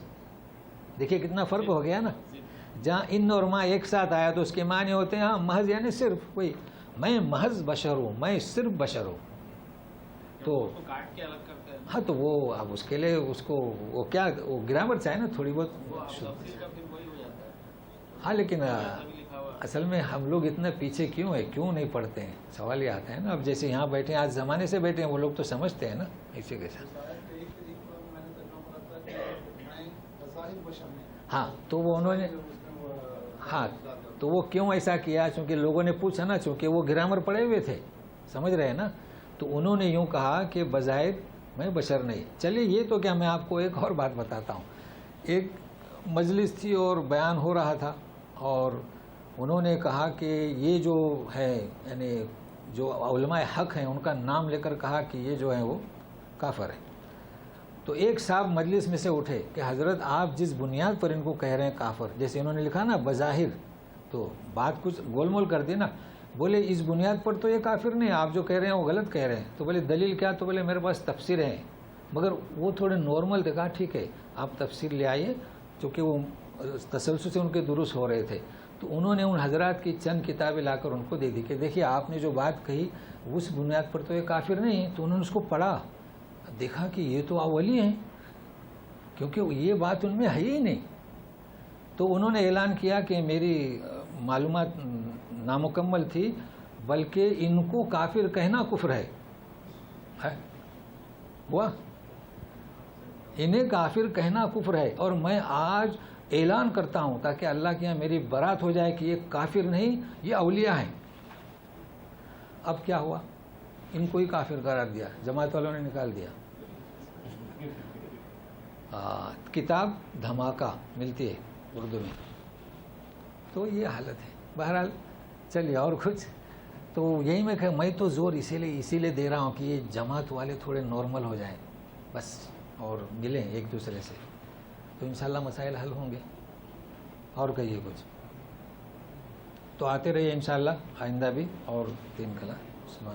دیکھیے کتنا فرق ہو گیا نا. جہاں ان اور ماں ایک ساتھ آیا تو اس کے معنی ہوتے ہیں ہاں محض، یعنی صرف وہی، میں محض بشر ہوں، میں صرف بشر ہوں. تو کاٹ کے الگ کرتے ہیں. ہاں تو وہ اب اس کے لیے اس کو وہ کیا وہ گرامر چاہے نا تھوڑی بہت. تفسیر کا پھر وہی ہو جاتا ہے. ہاں لیکن تبھی لکھا ہوا اصل میں ہم لوگ اتنا پیچھے کیوں ہے، کیوں نہیں پڑھتے ہیں؟ سوال یہ آتا ہے نا. اب جیسے یہاں بیٹھے ہیں، آج زمانے سے بیٹھے ہیں، وہ لوگ تو سمجھتے ہیں نا اسی کے ساتھ. ہاں تو وہ انہوں نے ہاں تو وہ کیوں ایسا کیا؟ چونکہ لوگوں نے پوچھا نا، چونکہ وہ گرامر پڑھے ہوئے تھے، سمجھ رہے ہیں نا. تو انہوں نے یوں کہا کہ بظاہر میں بشر نہیں. چلیے یہ تو کیا، میں آپ کو ایک اور بات بتاتا ہوں. ایک مجلس تھی اور بیان ہو رہا تھا، اور انہوں نے کہا کہ یہ جو ہے یعنی جو علماء حق ہیں ان کا نام لے کر کہا کہ یہ جو ہیں وہ کافر ہیں. تو ایک صاحب مجلس میں سے اٹھے کہ حضرت آپ جس بنیاد پر ان کو کہہ رہے ہیں کافر، جیسے انہوں نے لکھا نا بظاہر، تو بات کچھ گول مول کر دی نا. بولے اس بنیاد پر تو یہ کافر نہیں، آپ جو کہہ رہے ہیں وہ غلط کہہ رہے ہیں. تو بولے دلیل کیا؟ تو بولے میرے پاس تفسیر ہے. مگر وہ تھوڑے نارمل تھے. کہا ٹھیک ہے آپ تفسیر لے آئیے، چونکہ وہ تسلسل سے ان کے دروس ہو رہے تھے. تو انہوں نے ان حضرات کی چند کتابیں لا کر ان کو دے دی کہ دیکھیے آپ نے جو بات کہی اس بنیاد پر تو یہ کافر نہیں. تو انہوں نے اس کو پڑھا، دیکھا کہ یہ تو اولی ہیں، کیونکہ یہ بات ان میں ہے ہی نہیں. تو انہوں نے اعلان کیا کہ میری معلومات نامکمل تھی، بلکہ ان کو کافر کہنا کفر ہے. ہوا، انہیں کافر کہنا کفر ہے. اور میں آج اعلان کرتا ہوں تاکہ اللہ کے یہاں میری برات ہو جائے کہ یہ کافر نہیں، یہ اولیاء ہیں. اب کیا ہوا؟ ان کو ہی کافر قرار دیا، جماعت والوں نے نکال دیا. کتاب دھماکہ ملتی ہے اردو میں. تو یہ حالت ہے. بہرحال چلیے اور کچھ. تو یہی میں تو زور اسی لیے دے رہا ہوں کہ یہ جماعت والے تھوڑے نارمل ہو جائیں بس، اور ملیں ایک دوسرے سے، تو انشاءاللہ مسائل حل ہوں گے. اور کہیے کچھ. تو آتے رہیے انشاءاللہ آئندہ بھی. اور 3 کلام.